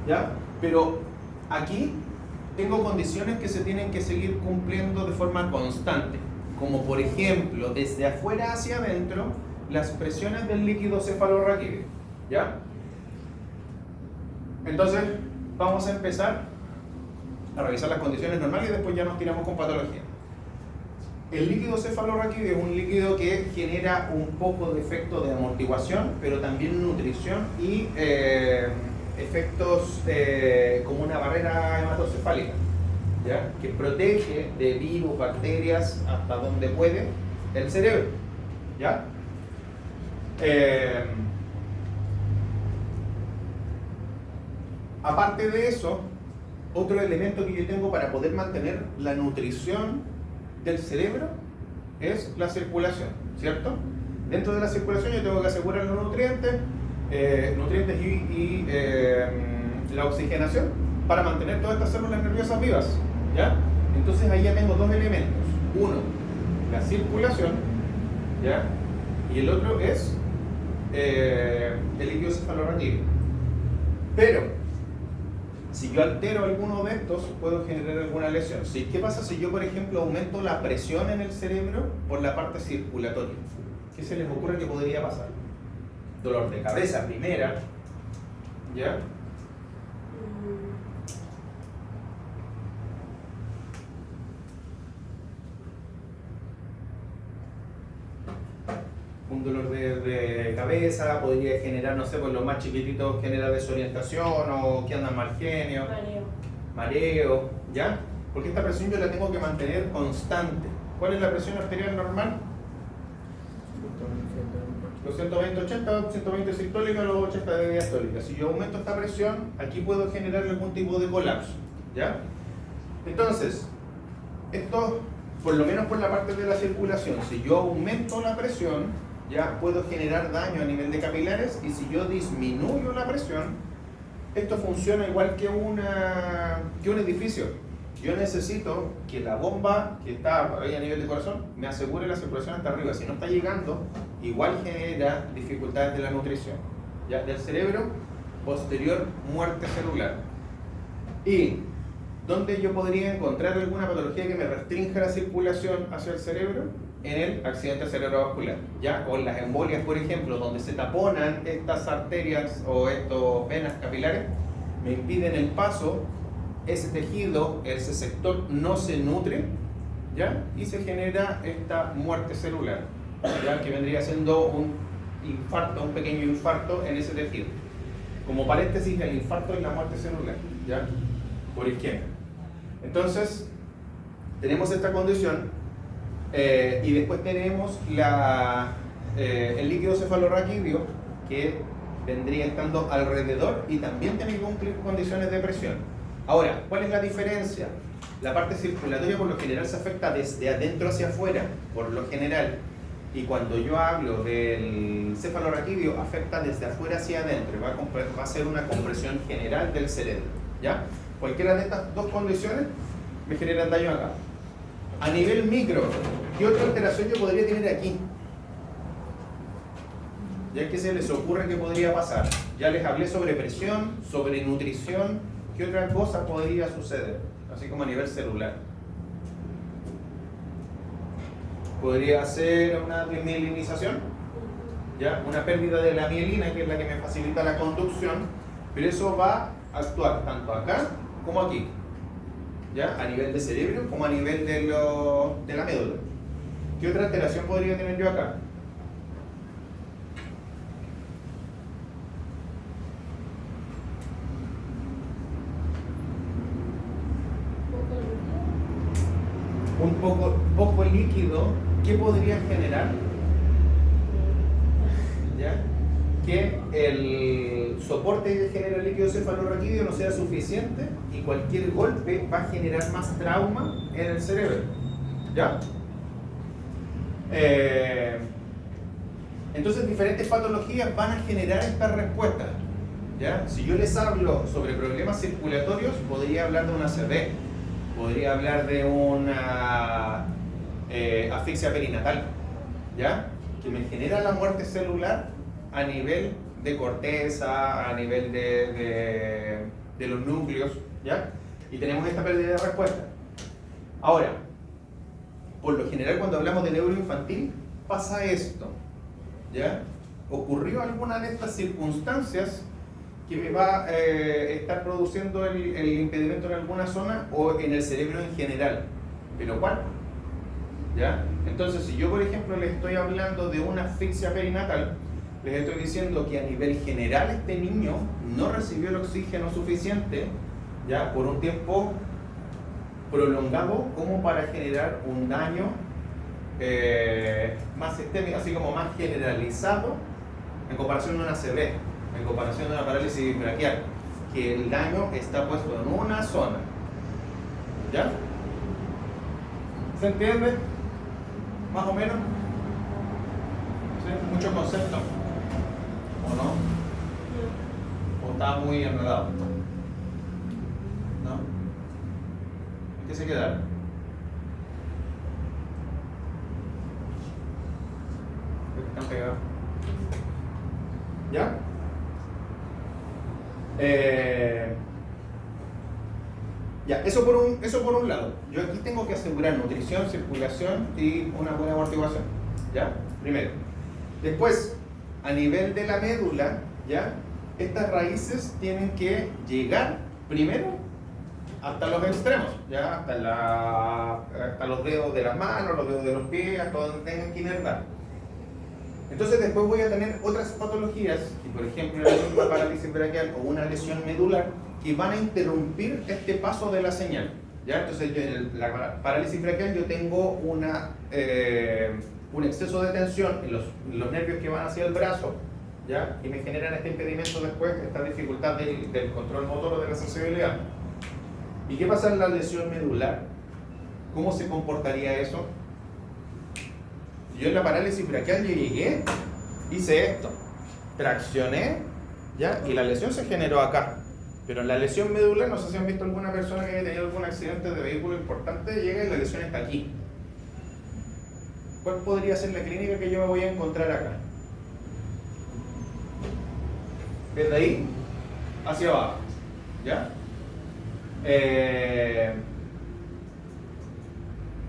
¿ya? Pero aquí tengo condiciones que se tienen que seguir cumpliendo de forma constante, como por ejemplo, desde afuera hacia adentro, las presiones del líquido cefalorraquídeo, ¿ya? Entonces, vamos a empezar a revisar las condiciones normales y después ya nos tiramos con patología. El líquido cefalorraquídeo es un líquido que genera un poco de efecto de amortiguación, pero también nutrición y efectos como una barrera hematocefálica, ¿ya? Que protege de virus, bacterias, hasta donde puede el cerebro, ¿ya? Aparte de eso, otro elemento que yo tengo para poder mantener la nutrición del cerebro es la circulación, ¿cierto? Dentro de la circulación yo tengo que asegurar los nutrientes y la oxigenación para mantener todas estas células nerviosas vivas, ¿ya? Entonces ahí ya tengo dos elementos. Uno, la circulación, ¿ya? Y el otro es el líquido cefalorraquídeo. Pero si yo altero alguno de estos, puedo generar alguna lesión. ¿Sí? ¿Qué pasa si yo, por ejemplo, aumento la presión en el cerebro por la parte circulatoria? ¿Qué se les ocurre que podría pasar? Dolor de cabeza primera, ¿ya? Un dolor de cabeza, podría generar, no sé, pues los más chiquititos genera desorientación o que andan mal genio. Mareo, ¿ya? Porque esta presión yo la tengo que mantener constante. ¿Cuál es la presión arterial normal? Los 120-80, 120 sistólica, los 80 de diastólica. Si yo aumento esta presión, aquí puedo generar algún tipo de colapso, ¿ya? Entonces, esto, por lo menos por la parte de la circulación, si yo aumento la presión, ya puedo generar daño a nivel de capilares, y si yo disminuyo la presión, esto funciona igual que un edificio. Yo necesito que la bomba que está ahí a nivel de corazón me asegure la circulación hasta arriba. Si no está llegando, igual genera dificultades de la nutrición, ¿ya? Del cerebro, posterior muerte celular. Y ¿Dónde yo podría encontrar alguna patología que me restrinja la circulación hacia el cerebro? En el accidente cerebrovascular, ¿ya? O en las embolias, por ejemplo, donde se taponan estas arterias o estas venas capilares, me impiden el paso, ese tejido, ese sector no se nutre, ¿ya? Y se genera esta muerte celular, ¿ya? Que vendría siendo un infarto, un pequeño infarto en ese tejido. Como paréntesis, el infarto es la muerte celular, ¿ya? Por izquierda. Entonces, tenemos esta condición. Y después tenemos el líquido cefalorraquídeo, que vendría estando alrededor y también tiene que cumplir condiciones de presión. Ahora, ¿cuál es la diferencia? La parte circulatoria por lo general se afecta desde adentro hacia afuera, por lo general. Y cuando yo hablo del cefalorraquídeo, afecta desde afuera hacia adentro. Va a ser una compresión general del cerebro, ¿ya? Cualquiera de estas dos condiciones me generan daño acá. A nivel micro, ¿qué otra alteración yo podría tener aquí? Ya que se les ocurre que podría pasar. Ya les hablé sobre presión, sobre nutrición. ¿Qué otra cosa podría suceder? Así como a nivel celular. Podría ser una desmielinización, ¿ya? Una pérdida de la mielina, que es la que me facilita la conducción, pero eso va a actuar tanto acá como aquí, ¿ya? A nivel de cerebro como a nivel de la médula. ¿Qué otra alteración podría tener yo acá? Un poco líquido, ¿qué podría generar? ¿Ya? Que el soporte que genera el líquido cefalorraquídeo no sea suficiente y cualquier golpe va a generar más trauma en el cerebro, ¿ya? Entonces diferentes patologías van a generar estas respuestas, ¿ya? Si yo les hablo sobre problemas circulatorios, podría hablar de una ACV, podría hablar de una asfixia perinatal, ¿ya? Que me genera la muerte celular a nivel de corteza, a nivel de los núcleos, ¿ya? Y tenemos esta pérdida de respuesta. Ahora, por lo general cuando hablamos de neuroinfantil, pasa esto, ¿ya? Ocurrió alguna de estas circunstancias que me va a estar produciendo el impedimento en alguna zona o en el cerebro en general. ¿Pero cuál? ¿Ya? Entonces, si yo, por ejemplo, les estoy hablando de una asfixia perinatal, les estoy diciendo que a nivel general este niño no recibió el oxígeno suficiente, ¿ya? Por un tiempo prolongado como para generar un daño más sistémico, así como más generalizado en comparación de una ACV, en comparación de una parálisis braquial, que el daño está puesto en una zona. ¿Ya? ¿Se entiende? ¿Más o menos? ¿Sí? ¿Mucho concepto? ¿O no? ¿O está muy enredado? ¿No? ¿En qué se quedaron? Están pegados. ¿Ya? Ya, eso por un lado. Yo aquí tengo que asegurar nutrición, circulación y una buena amortiguación. ¿Ya? Primero. Después, a nivel de la médula, ¿ya? Estas raíces tienen que llegar primero hasta los extremos, ¿ya? Hasta los dedos de las manos, los dedos de los pies, hasta donde tengan que inervar. Entonces después voy a tener otras patologías, y por ejemplo una parálisis braquial o una lesión medular, que van a interrumpir este paso de la señal, ¿ya? Entonces yo en la parálisis braquial yo tengo un exceso de tensión en los nervios que van hacia el brazo, ¿ya? Y me generan este impedimento después, esta dificultad del control motor o de la sensibilidad. ¿Y qué pasa en la lesión medular? ¿Cómo se comportaría eso? Yo en la parálisis braquial yo llegué, hice esto, traccioné, ¿ya? Y la lesión se generó acá. Pero en la lesión medular, no sé si han visto alguna persona que haya tenido algún accidente de vehículo importante, llega y la lesión está aquí. ¿Cuál podría ser la clínica que yo me voy a encontrar acá? Desde ahí hacia abajo, ¿ya?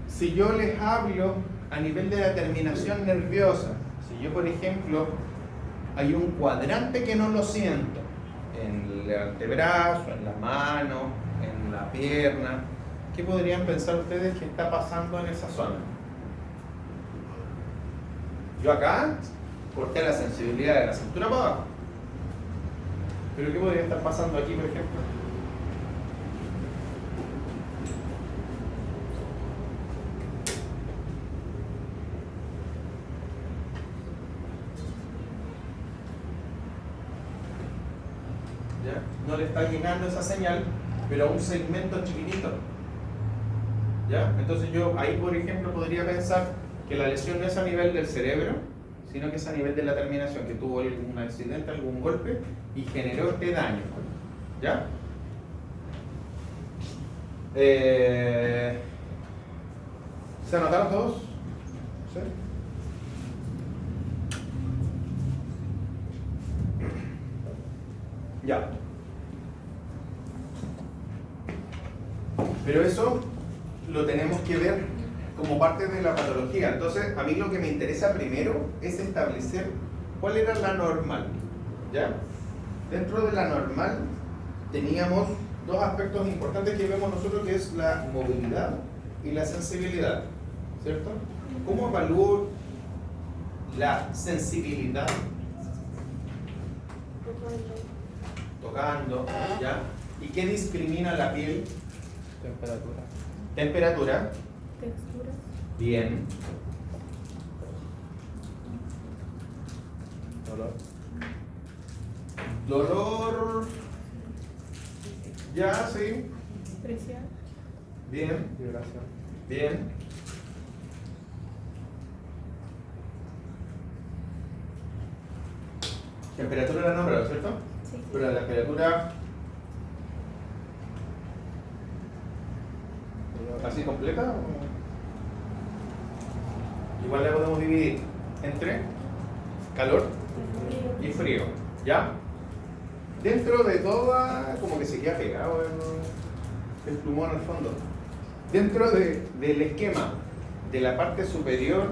Si yo les hablo a nivel de la terminación nerviosa, si yo por ejemplo hay un cuadrante que no lo siento, en el antebrazo, en la mano, en la pierna, ¿qué podrían pensar ustedes que está pasando en esa zona? Yo acá corté la sensibilidad de la cintura para abajo, pero ¿qué podría estar pasando aquí, por ejemplo? ¿Ya? No le está llegando esa señal, pero a un segmento chiquitito. ¿Ya? Entonces yo ahí, por ejemplo, podría pensar que la lesión no es a nivel del cerebro, sino que es a nivel de la terminación, que tuvo algún accidente, algún golpe y generó este daño. ¿Ya? ¿Se anotaron todos? ¿Sí? Ya. Pero eso lo tenemos que ver como parte de la patología. Entonces, a mí lo que me interesa primero es establecer cuál era la normal. ¿Ya? Dentro de la normal teníamos dos aspectos importantes que vemos nosotros, que es la movilidad y la sensibilidad. ¿Cierto? ¿Cómo evalúo la sensibilidad? Tocando, ¿ya? ¿Y qué discrimina la piel? Temperatura. Temperatura. Texturas. Bien. Dolor. Dolor. Ya, sí. Presión. Bien. Vibración. Bien. Temperatura la nombrado, ¿cierto? Sí. Pero la temperatura así completa o... igual la podemos dividir entre calor y frío, ¿ya? Dentro de toda, como que se queda pegado el plumón al fondo. Dentro del esquema de la parte superior,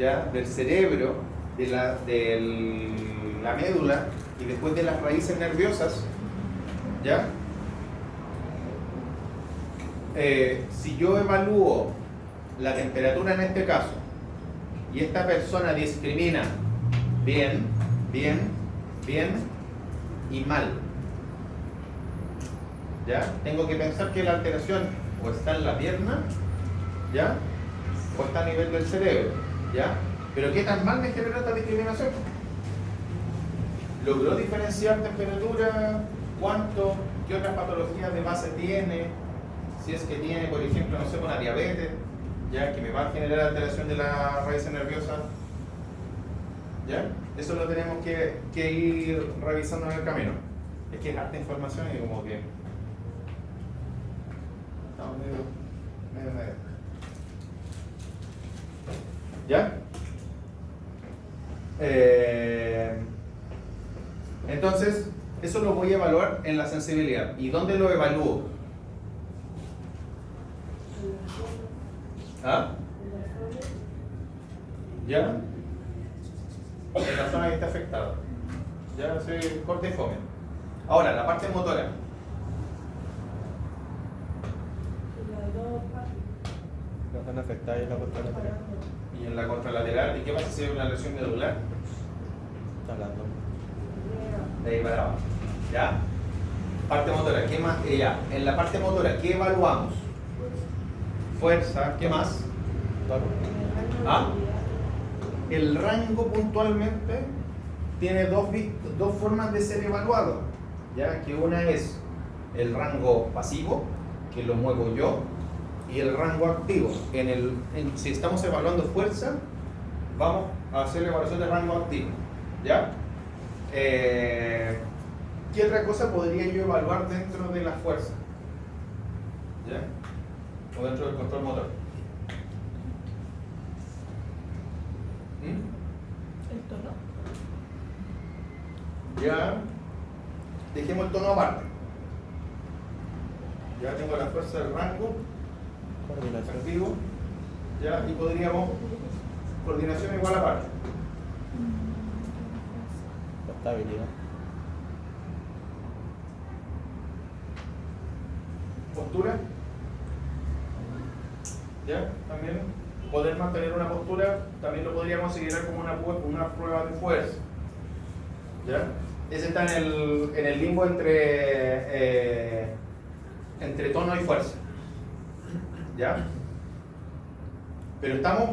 ¿ya? Del cerebro, de la médula y después de las raíces nerviosas, ¿ya? Si yo evalúo la temperatura en este caso y esta persona discrimina bien, bien, bien y mal, ¿ya? Tengo que pensar que la alteración o está en la pierna, ¿ya? O está a nivel del cerebro, ¿ya? Pero ¿qué tan mal me generó esta discriminación? ¿Logró diferenciar temperatura? ¿Cuánto? ¿Qué otras patologías de base tiene? Si es que tiene, por ejemplo, no sé, una diabetes, ¿ya? Que me va a generar alteración de la raíz nerviosa, ¿ya? Eso lo tenemos que ir revisando en el camino. Es que es harta información y como que estamos medio. ¿Ya? Entonces, eso lo voy a evaluar en la sensibilidad. ¿Y dónde lo evalúo? ¿Ah? ¿Ya? En la zona que está afectada. Ya se corta y fome. Ahora, la parte motora. No están afectadas en la contralateral. Y en la contralateral, ¿y qué pasa si hay una lesión medular? Está hablando. De ahí para abajo. ¿Ya? Parte motora, ¿qué más? Ya, en la parte motora, ¿qué evaluamos? Fuerza, ¿qué más? ¿Ah? El rango puntualmente tiene dos formas de ser evaluado, ¿ya? Que una es el rango pasivo, que lo muevo yo, y el rango activo. Si estamos evaluando fuerza, vamos a hacer la evaluación del rango activo, ¿ya? ¿Qué otra cosa podría yo evaluar dentro de la fuerza? ¿Ya? O dentro del control motor. El tono. Ya. Dejemos el tono aparte. Ya tengo la fuerza del rango Coordinación. activo. Ya, y podríamos coordinación igual a par. Estabilidad. Postura. Ya, también poder mantener una postura también lo podría considerar como una prueba de fuerza. ¿Ya? Ese está en el limbo entre tono y fuerza. ¿Ya? Pero estamos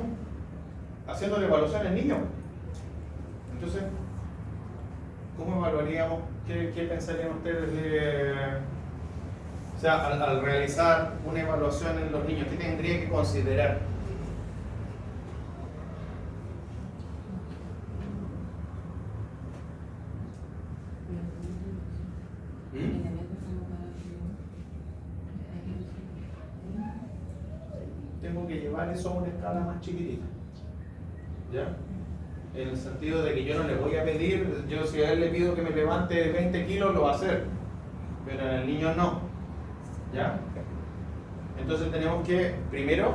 haciendo la evaluación en niños. Entonces, ¿cómo evaluaríamos? ¿Qué pensarían ustedes de... O sea, al realizar una evaluación en los niños, ¿qué tendría que considerar? Tengo que llevar eso a una escala más chiquitita. ¿Ya? En el sentido de que yo no le voy a pedir, yo si a él le pido que me levante 20 kilos, lo va a hacer. Pero en el niño no. ¿Ya? Entonces tenemos que, primero,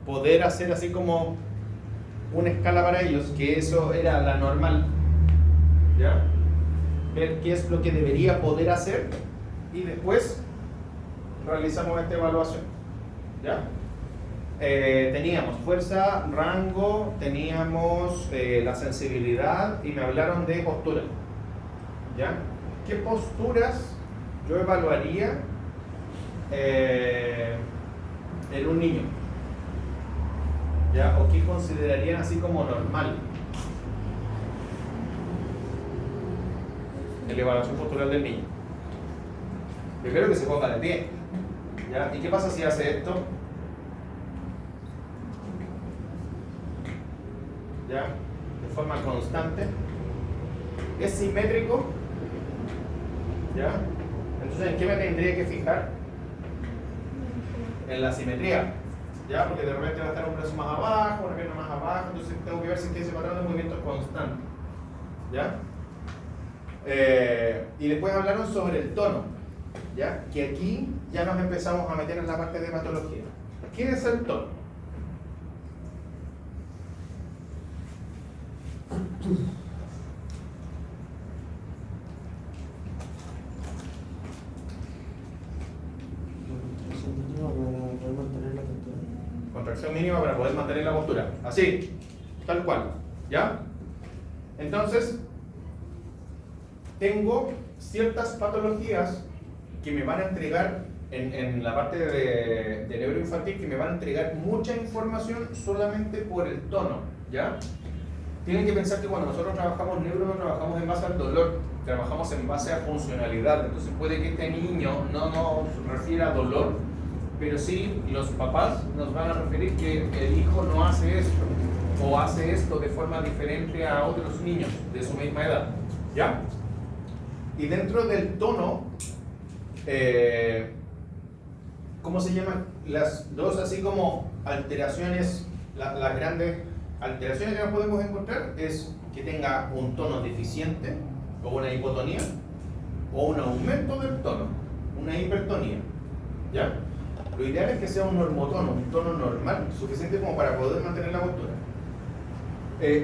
poder hacer así como una escala para ellos, que eso era la normal. ¿Ya? Ver qué es lo que debería poder hacer y después realizamos esta evaluación. ¿Ya? Teníamos fuerza, rango, teníamos la sensibilidad y me hablaron de postura. ¿Ya? ¿Qué posturas yo evaluaría en un niño? ¿Ya? ¿O qué considerarían así como normal en la evaluación postural del niño? Primero que se ponga de pie. ¿Ya? ¿Y qué pasa si hace esto? ¿Ya? De forma constante. ¿Es simétrico? ¿Ya? Entonces, ¿en qué me tendría que fijar? En la simetría. ¿Ya? Porque de repente va a estar un brazo más abajo, una pierna más abajo, entonces tengo que ver si ese patrón de movimiento es constante. ¿Ya? Y después hablaron sobre el tono. ¿Ya? Que aquí ya nos empezamos a meter en la parte de patología. ¿Qué es el tono? Contracción mínima para poder mantener la postura. Así, tal cual. ¿Ya? Entonces, tengo ciertas patologías que me van a entregar en la parte de neuroinfantil, que me van a entregar mucha información solamente por el tono. ¿Ya? Tienen que pensar que cuando nosotros trabajamos neuro no trabajamos en base al dolor, trabajamos en base a funcionalidad. Entonces puede que este niño no nos refiera a dolor, pero sí los papás nos van a referir que el hijo no hace esto o hace esto de forma diferente a otros niños de su misma edad. ¿Ya? Y dentro del tono, ¿cómo se llaman? Las dos así como alteraciones, las grandes alteraciones que nos podemos encontrar es que tenga un tono deficiente o una hipotonía o un aumento del tono, una hipertonía. ¿Ya? Lo ideal es que sea un normotono, un tono normal, suficiente como para poder mantener la postura.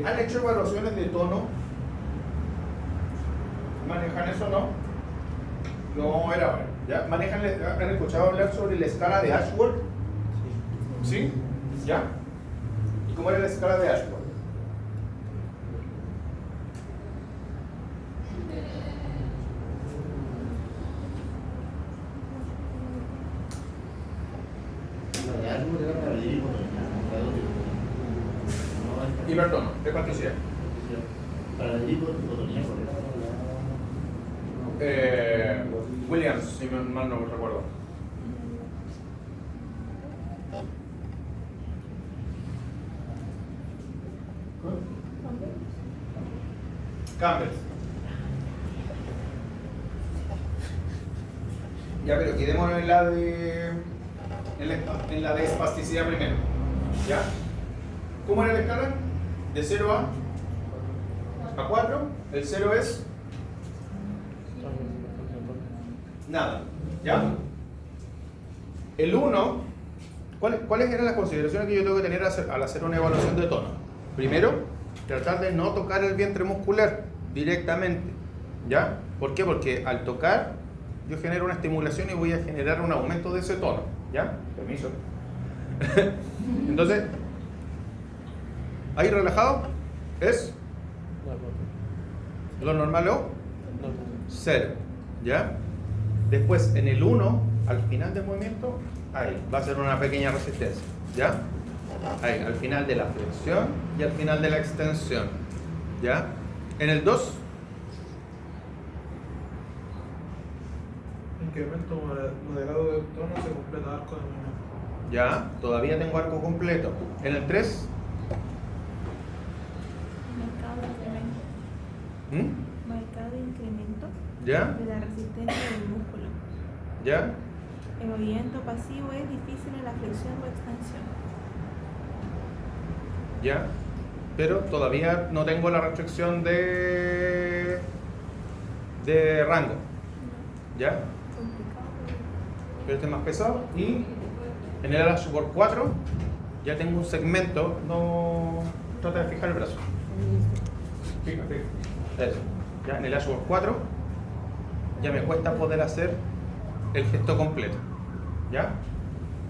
¿Han hecho evaluaciones de tono? ¿Manejan eso o no? Lo vamos a ver ahora. ¿Ya? ¿Han escuchado hablar sobre la escala de Ashworth? ¿Sí? ¿Ya? ¿Y cómo era la escala de Ashworth? La de algo era para medir Hipertono, ¿de cuánto sea? para medir hipotonía, Williams, si mal no recuerdo. Campbell. Ya, pero quedémonos en la de espasticidad primero. ¿Ya? ¿Cómo era la escala? De 0 a 4. El 0 es nada. ¿Ya? El 1, ¿cuáles eran las consideraciones que yo tengo que tener al hacer una evaluación de tono? Primero, tratar de no tocar el vientre muscular directamente. ¿Ya? ¿Por qué? Porque al tocar, yo genero una estimulación y voy a generar un aumento de ese tono. ¿Ya? Permiso. Entonces, ahí relajado es lo normal o 0. ¿Ya? Después, en el 1, al final del movimiento, ahí va a ser una pequeña resistencia. ¿Ya? Ahí, al final de la flexión y al final de la extensión. ¿Ya? En el 2, incremento moderado del tono se completa arco de movimiento. ya, todavía tengo arco completo. En el 3, Marcado incremento ¿ya? de la resistencia del músculo. ¿Ya? El movimiento pasivo es difícil en la flexión o extensión. ¿Ya? Pero todavía no tengo la restricción de rango. ¿Ya? Complicado. Pero este es más pesado. Y en el ala support 4 ya tengo un segmento. No trata de fijar el brazo. Fíjate. Eso. Ya en el ala support 4 ya me cuesta poder hacer el gesto completo. ¿Ya?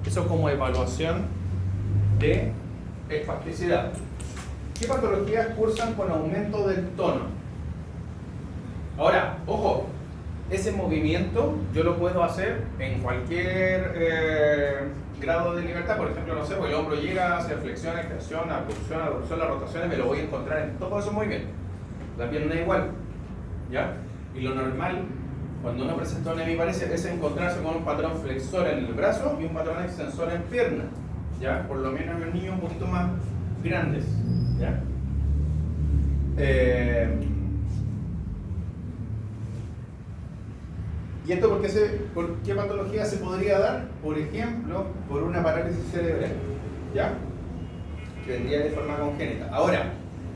Eso como evaluación de espasticidad. ¿Qué patologías cursan con aumento del tono? Ahora, ojo, ese movimiento yo lo puedo hacer en cualquier grado de libertad. Por ejemplo, no sé, pues el hombro llega hacia flexión, extensión, abducción, aducción, las rotaciones, me lo voy a encontrar en todos esos movimientos. La pierna igual, ¿ya? Y lo normal, cuando uno presenta una hemiparesia, es encontrarse con un patrón flexor en el brazo y un patrón extensor en pierna, ¿ya? Por lo menos en los niños un poquito más grandes, ¿ya? ¿Y esto por qué patología se podría dar? Por ejemplo, por una parálisis cerebral, ¿ya? Que vendría de forma congénita. Ahora,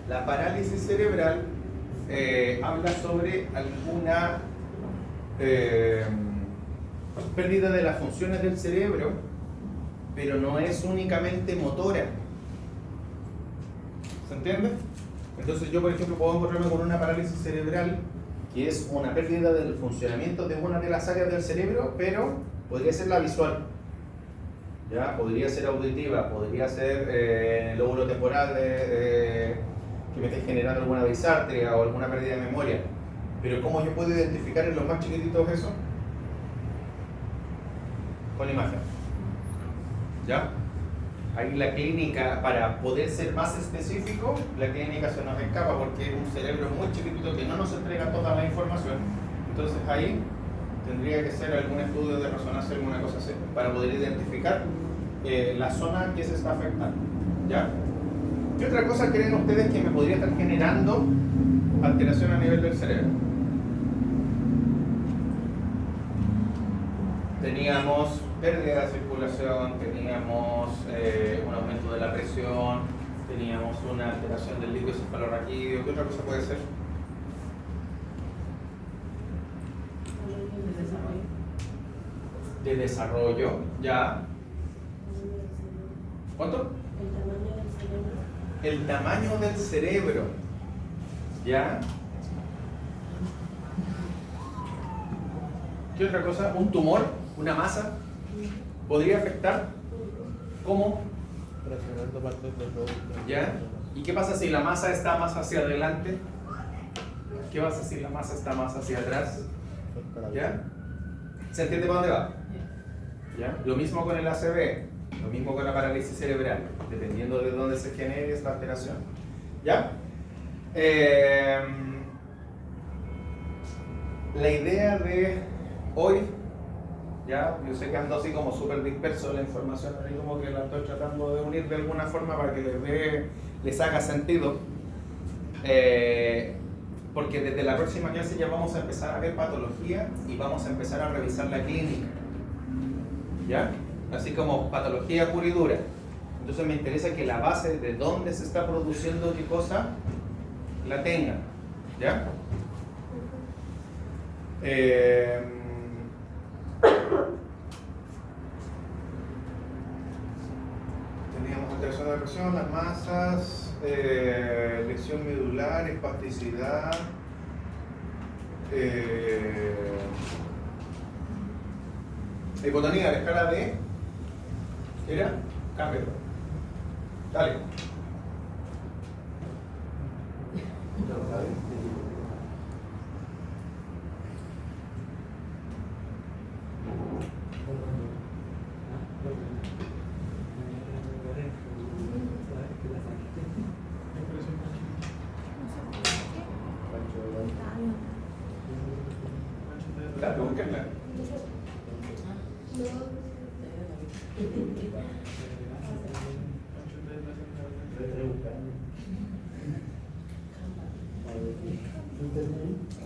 la parálisis cerebral habla sobre alguna pérdida de las funciones del cerebro, pero no es únicamente motora. ¿Se entiende? Entonces yo, por ejemplo, puedo encontrarme con una parálisis cerebral que es una pérdida del funcionamiento de una de las áreas del cerebro, pero podría ser la visual, ¿ya? Podría ser auditiva, podría ser el lóbulo temporal que me esté generando alguna disartria o alguna pérdida de memoria. Pero ¿cómo yo puedo identificar en los más chiquititos eso? Con imagen, ¿ya? Ahí la clínica, para poder ser más específico, la clínica se nos escapa porque es un cerebro muy chiquitito que no nos entrega toda la información. Entonces ahí tendría que ser algún estudio de resonancia, alguna cosa así, para poder identificar la zona que se está afectando, ¿ya? ¿Qué otra cosa creen ustedes que me podría estar generando alteración a nivel del cerebro? Teníamos pérdida de circulación, teníamos un aumento de la presión, teníamos una alteración del líquido cefalorraquídeo. ¿Qué otra cosa puede ser? De desarrollo, ya. ¿Cuánto? El tamaño del cerebro, ya. ¿Qué otra cosa? ¿Un tumor? ¿Una masa? ¿Podría afectar? ¿Cómo? Presionando partes del lóbulo. ¿Ya? ¿Y qué pasa si la masa está más hacia adelante? ¿Qué pasa si la masa está más hacia atrás? ¿Ya? ¿Se entiende para dónde va? ¿Ya? Lo mismo con el ACV, lo mismo con la parálisis cerebral, dependiendo de dónde se genere esta alteración. ¿Ya? La idea de hoy, ya, yo sé que ando así como súper disperso la información, así como que la estoy tratando de unir de alguna forma para que les haga sentido, porque desde la próxima clase ya vamos a empezar a ver patología y vamos a empezar a revisar la clínica, ¿ya? Así como patología pura y dura. Entonces me interesa que la base de dónde se está produciendo qué cosa la tengan, ¿ya? alteración de la presión, las masas, lesión medular, espasticidad, hipotonía, la escala de... ¿Era? Cambio. Dale. Dale, búsquenla.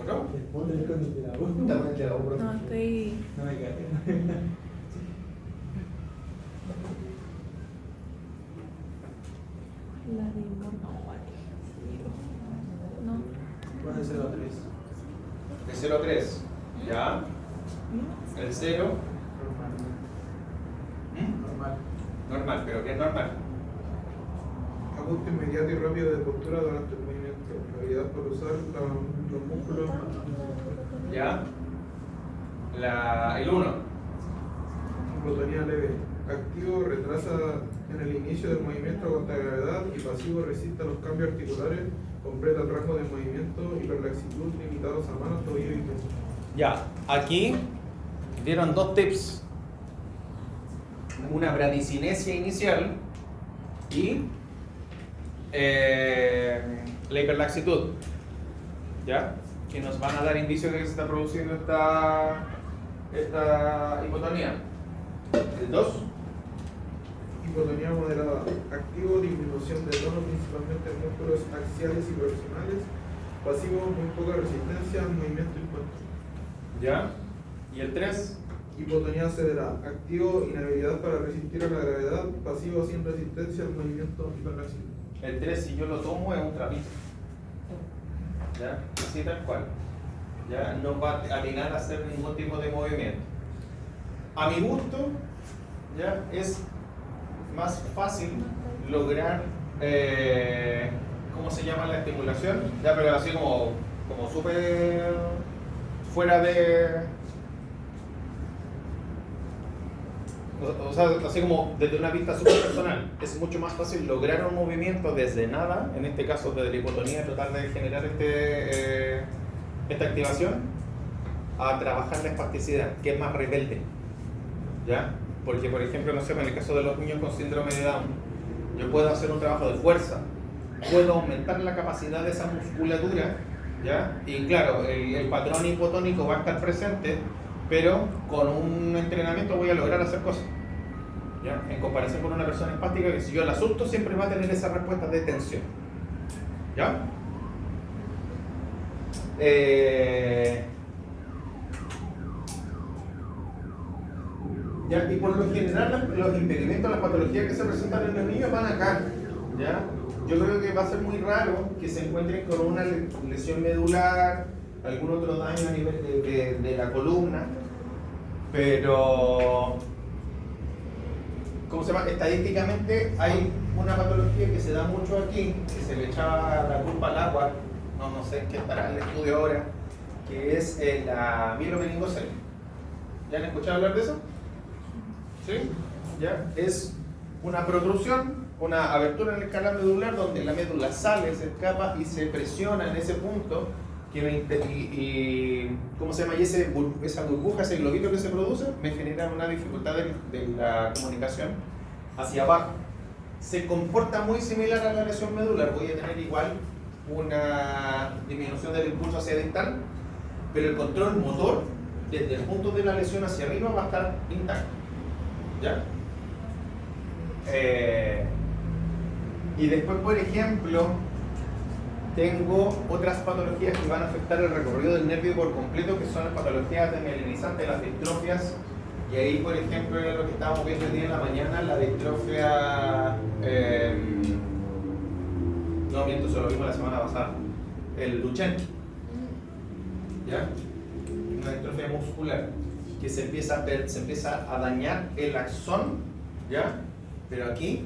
¿Otro? No, estoy. La de no, vale. No. ¿Cuál es el 0,3? El 0,3. ¿Ya? El 0. Normal. Normal, pero ¿qué es normal? Ajuste inmediato y rápido de postura durante el movimiento. Habilidad para usar los músculos. ¿Ya? El 1. Hipotonía leve. Activo retrasa en el inicio del movimiento contra gravedad y pasivo resiste a los cambios articulares. Completa el rango de movimiento, hiperlaxitud limitados a manos, tobillo y pies. Ya, aquí dieron dos tips. Una bradicinesia inicial y la hiperlaxitud. ¿Ya? Que nos van a dar indicios de que se está produciendo esta hipotonía. El 2. Hipotonía moderada. Activo, disminución de tono principalmente en músculos axiales y proximales. Pasivo, muy poca resistencia al movimiento impuesto. ¿Ya? ¿Y el 3? Hipotonía acelerada. Activo, inhabilidad para resistir a la gravedad. Pasivo, sin resistencia al movimiento hiperlaxivo. El 3, si yo lo tomo, es un trapito. ¿Ya? Así tal cual. ¿Ya? No va a atinar a hacer ningún tipo de movimiento. A mi gusto, ¿ya? Es más fácil lograr, ¿cómo se llama la estimulación? Ya, pero así como súper fuera de... O sea, así como desde una vista súper personal, es mucho más fácil lograr un movimiento desde nada, en este caso desde la hipotonía, tratar de generar esta activación, a trabajar la espasticidad, que es más rebelde. ¿Ya? Porque, por ejemplo, no sé, en el caso de los niños con síndrome de Down, yo puedo hacer un trabajo de fuerza, puedo aumentar la capacidad de esa musculatura, ¿ya? Y claro, el patrón hipotónico va a estar presente, pero con un entrenamiento voy a lograr hacer cosas, ¿ya? En comparación con una persona espástica que si yo la asusto siempre va a tener esa respuesta de tensión, ¿ya? ¿Ya? Y por lo general los impedimentos, las patologías que se presentan en los niños van acá, ¿ya? Yo creo que va a ser muy raro que se encuentren con una lesión medular, algún otro daño a nivel de la columna, pero ¿cómo se llama? Estadísticamente hay una patología que se da mucho aquí, que se le echaba la culpa al agua, no sé en qué estará el estudio ahora, que es la mielomeningocele. ¿Ya han escuchado hablar de eso? ¿Sí? ¿Ya? Es una protrusión, una abertura en el canal medular donde la médula sale, se escapa y se presiona en ese punto ¿cómo se llama? Y esa burbuja, ese globito que se produce me genera una dificultad de la comunicación hacia abajo. Se comporta muy similar a la lesión medular, voy a tener igual una disminución del impulso hacia distal, pero el control motor desde el punto de la lesión hacia arriba va a estar intacto. ¿Ya? Y después, por ejemplo, tengo otras patologías que van a afectar el recorrido del nervio por completo, que son las patologías desmielinizantes, las distrofias. Y ahí, por ejemplo, era lo que estábamos viendo el día en la mañana, la distrofia... no, miento, se lo vimos la semana pasada. El Duchenne. ¿Ya? Una distrofia muscular que se empieza a dañar el axón, ¿ya? Pero aquí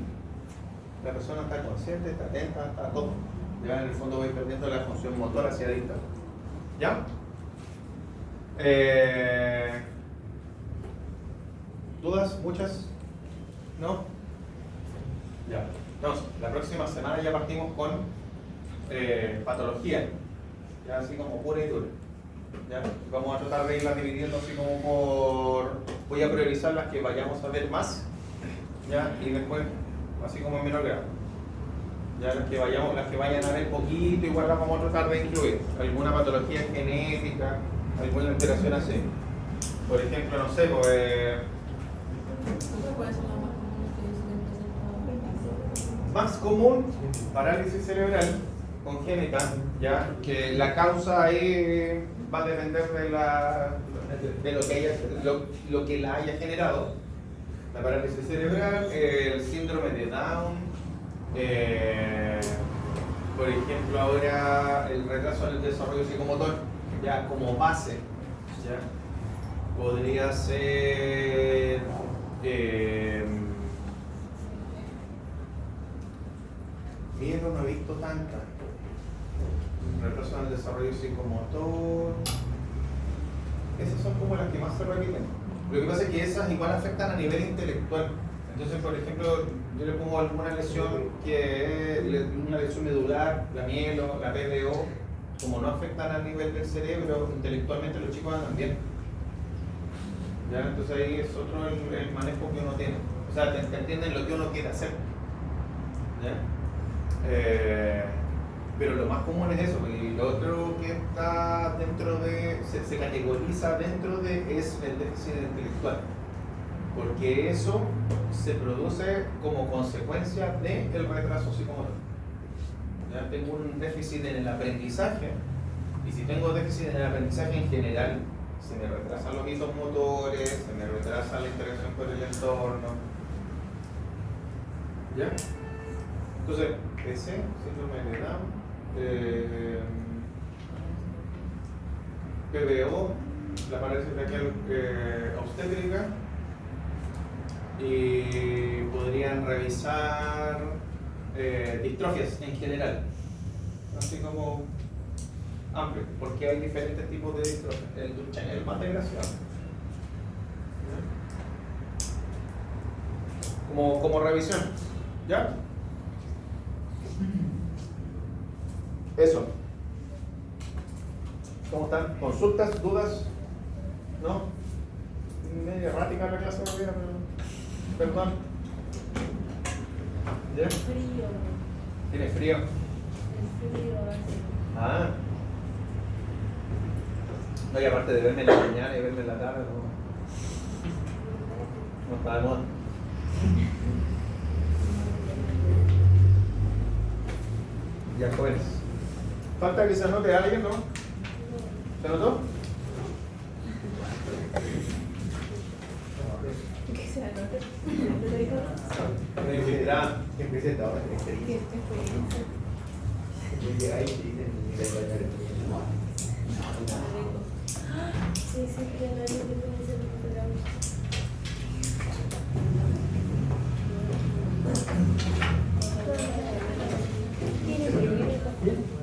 la persona está consciente, está atenta, está todo. Ya en el fondo voy perdiendo la función motora hacia adicta. ¿Ya? ¿Dudas? ¿Muchas? ¿No? Ya. Entonces, la próxima semana ya partimos con patología. Ya así como pura y dura. ¿Ya? Vamos a tratar de irlas dividiendo así como por... Voy a priorizar las que vayamos a ver más. ¿Ya? Y después, así como en menor grado. Ya las que vayan a ver poquito, igual las vamos a tratar de incluir. Alguna patología genética, alguna alteración así. Por ejemplo, no sé, pues... ¿Cuál puede ser la más común que se presenta? Más común, parálisis cerebral congénita, ya que la causa ahí va a depender de lo que la haya generado. La parálisis cerebral, el síndrome de Down, por ejemplo ahora el retraso en el desarrollo psicomotor, ya como base, ya podría ser miedo, no he visto tanta. Retraso en el desarrollo psicomotor. Esas son como las que más se repiten. Lo que pasa es que esas igual afectan a nivel intelectual. Entonces, por ejemplo, yo le pongo alguna lesión una lesión medular, la mielo, la PDO, como no afectan a nivel del cerebro, intelectualmente los chicos andan bien. ¿Ya? Entonces ahí es otro el manejo que uno tiene. O sea, te entienden lo que uno quiere hacer. ¿Ya? Pero lo más común es eso, y lo otro que está dentro de, se categoriza dentro de es el déficit intelectual, porque eso se produce como consecuencia del retraso psicomotor. Ya tengo un déficit en el aprendizaje, y si tengo déficit en el aprendizaje en general, se me retrasan los hitos motores, se me retrasa la interacción con el entorno. ¿Ya? Entonces, ese síndrome de Down, PBO, la parálisis braquial obstétrica, y podrían revisar distrofias en general, así como amplio, porque hay diferentes tipos de distrofias. El Duchenne es el más desgraciado. Como revisión, ¿ya? Eso. ¿Cómo están? ¿Consultas? ¿Dudas? ¿No? Media errática la clase de hoy día, pero... Perdón. ¿Ya? Frío. ¿Tiene frío? El frío así. Ah. No, y aparte de verme en la mañana y verme en la tarde, no está de moda. Ya, jóvenes. Falta que se anote a alguien, ¿no? ¿Se anotó? Que se anote. ¿Te lo dijo? ¿Quién presenta ahora? ¿Qué experiencia? Llega ahí y dicen, Sí, sí, que no hay que hacer un programa. ¿Tiene que ir?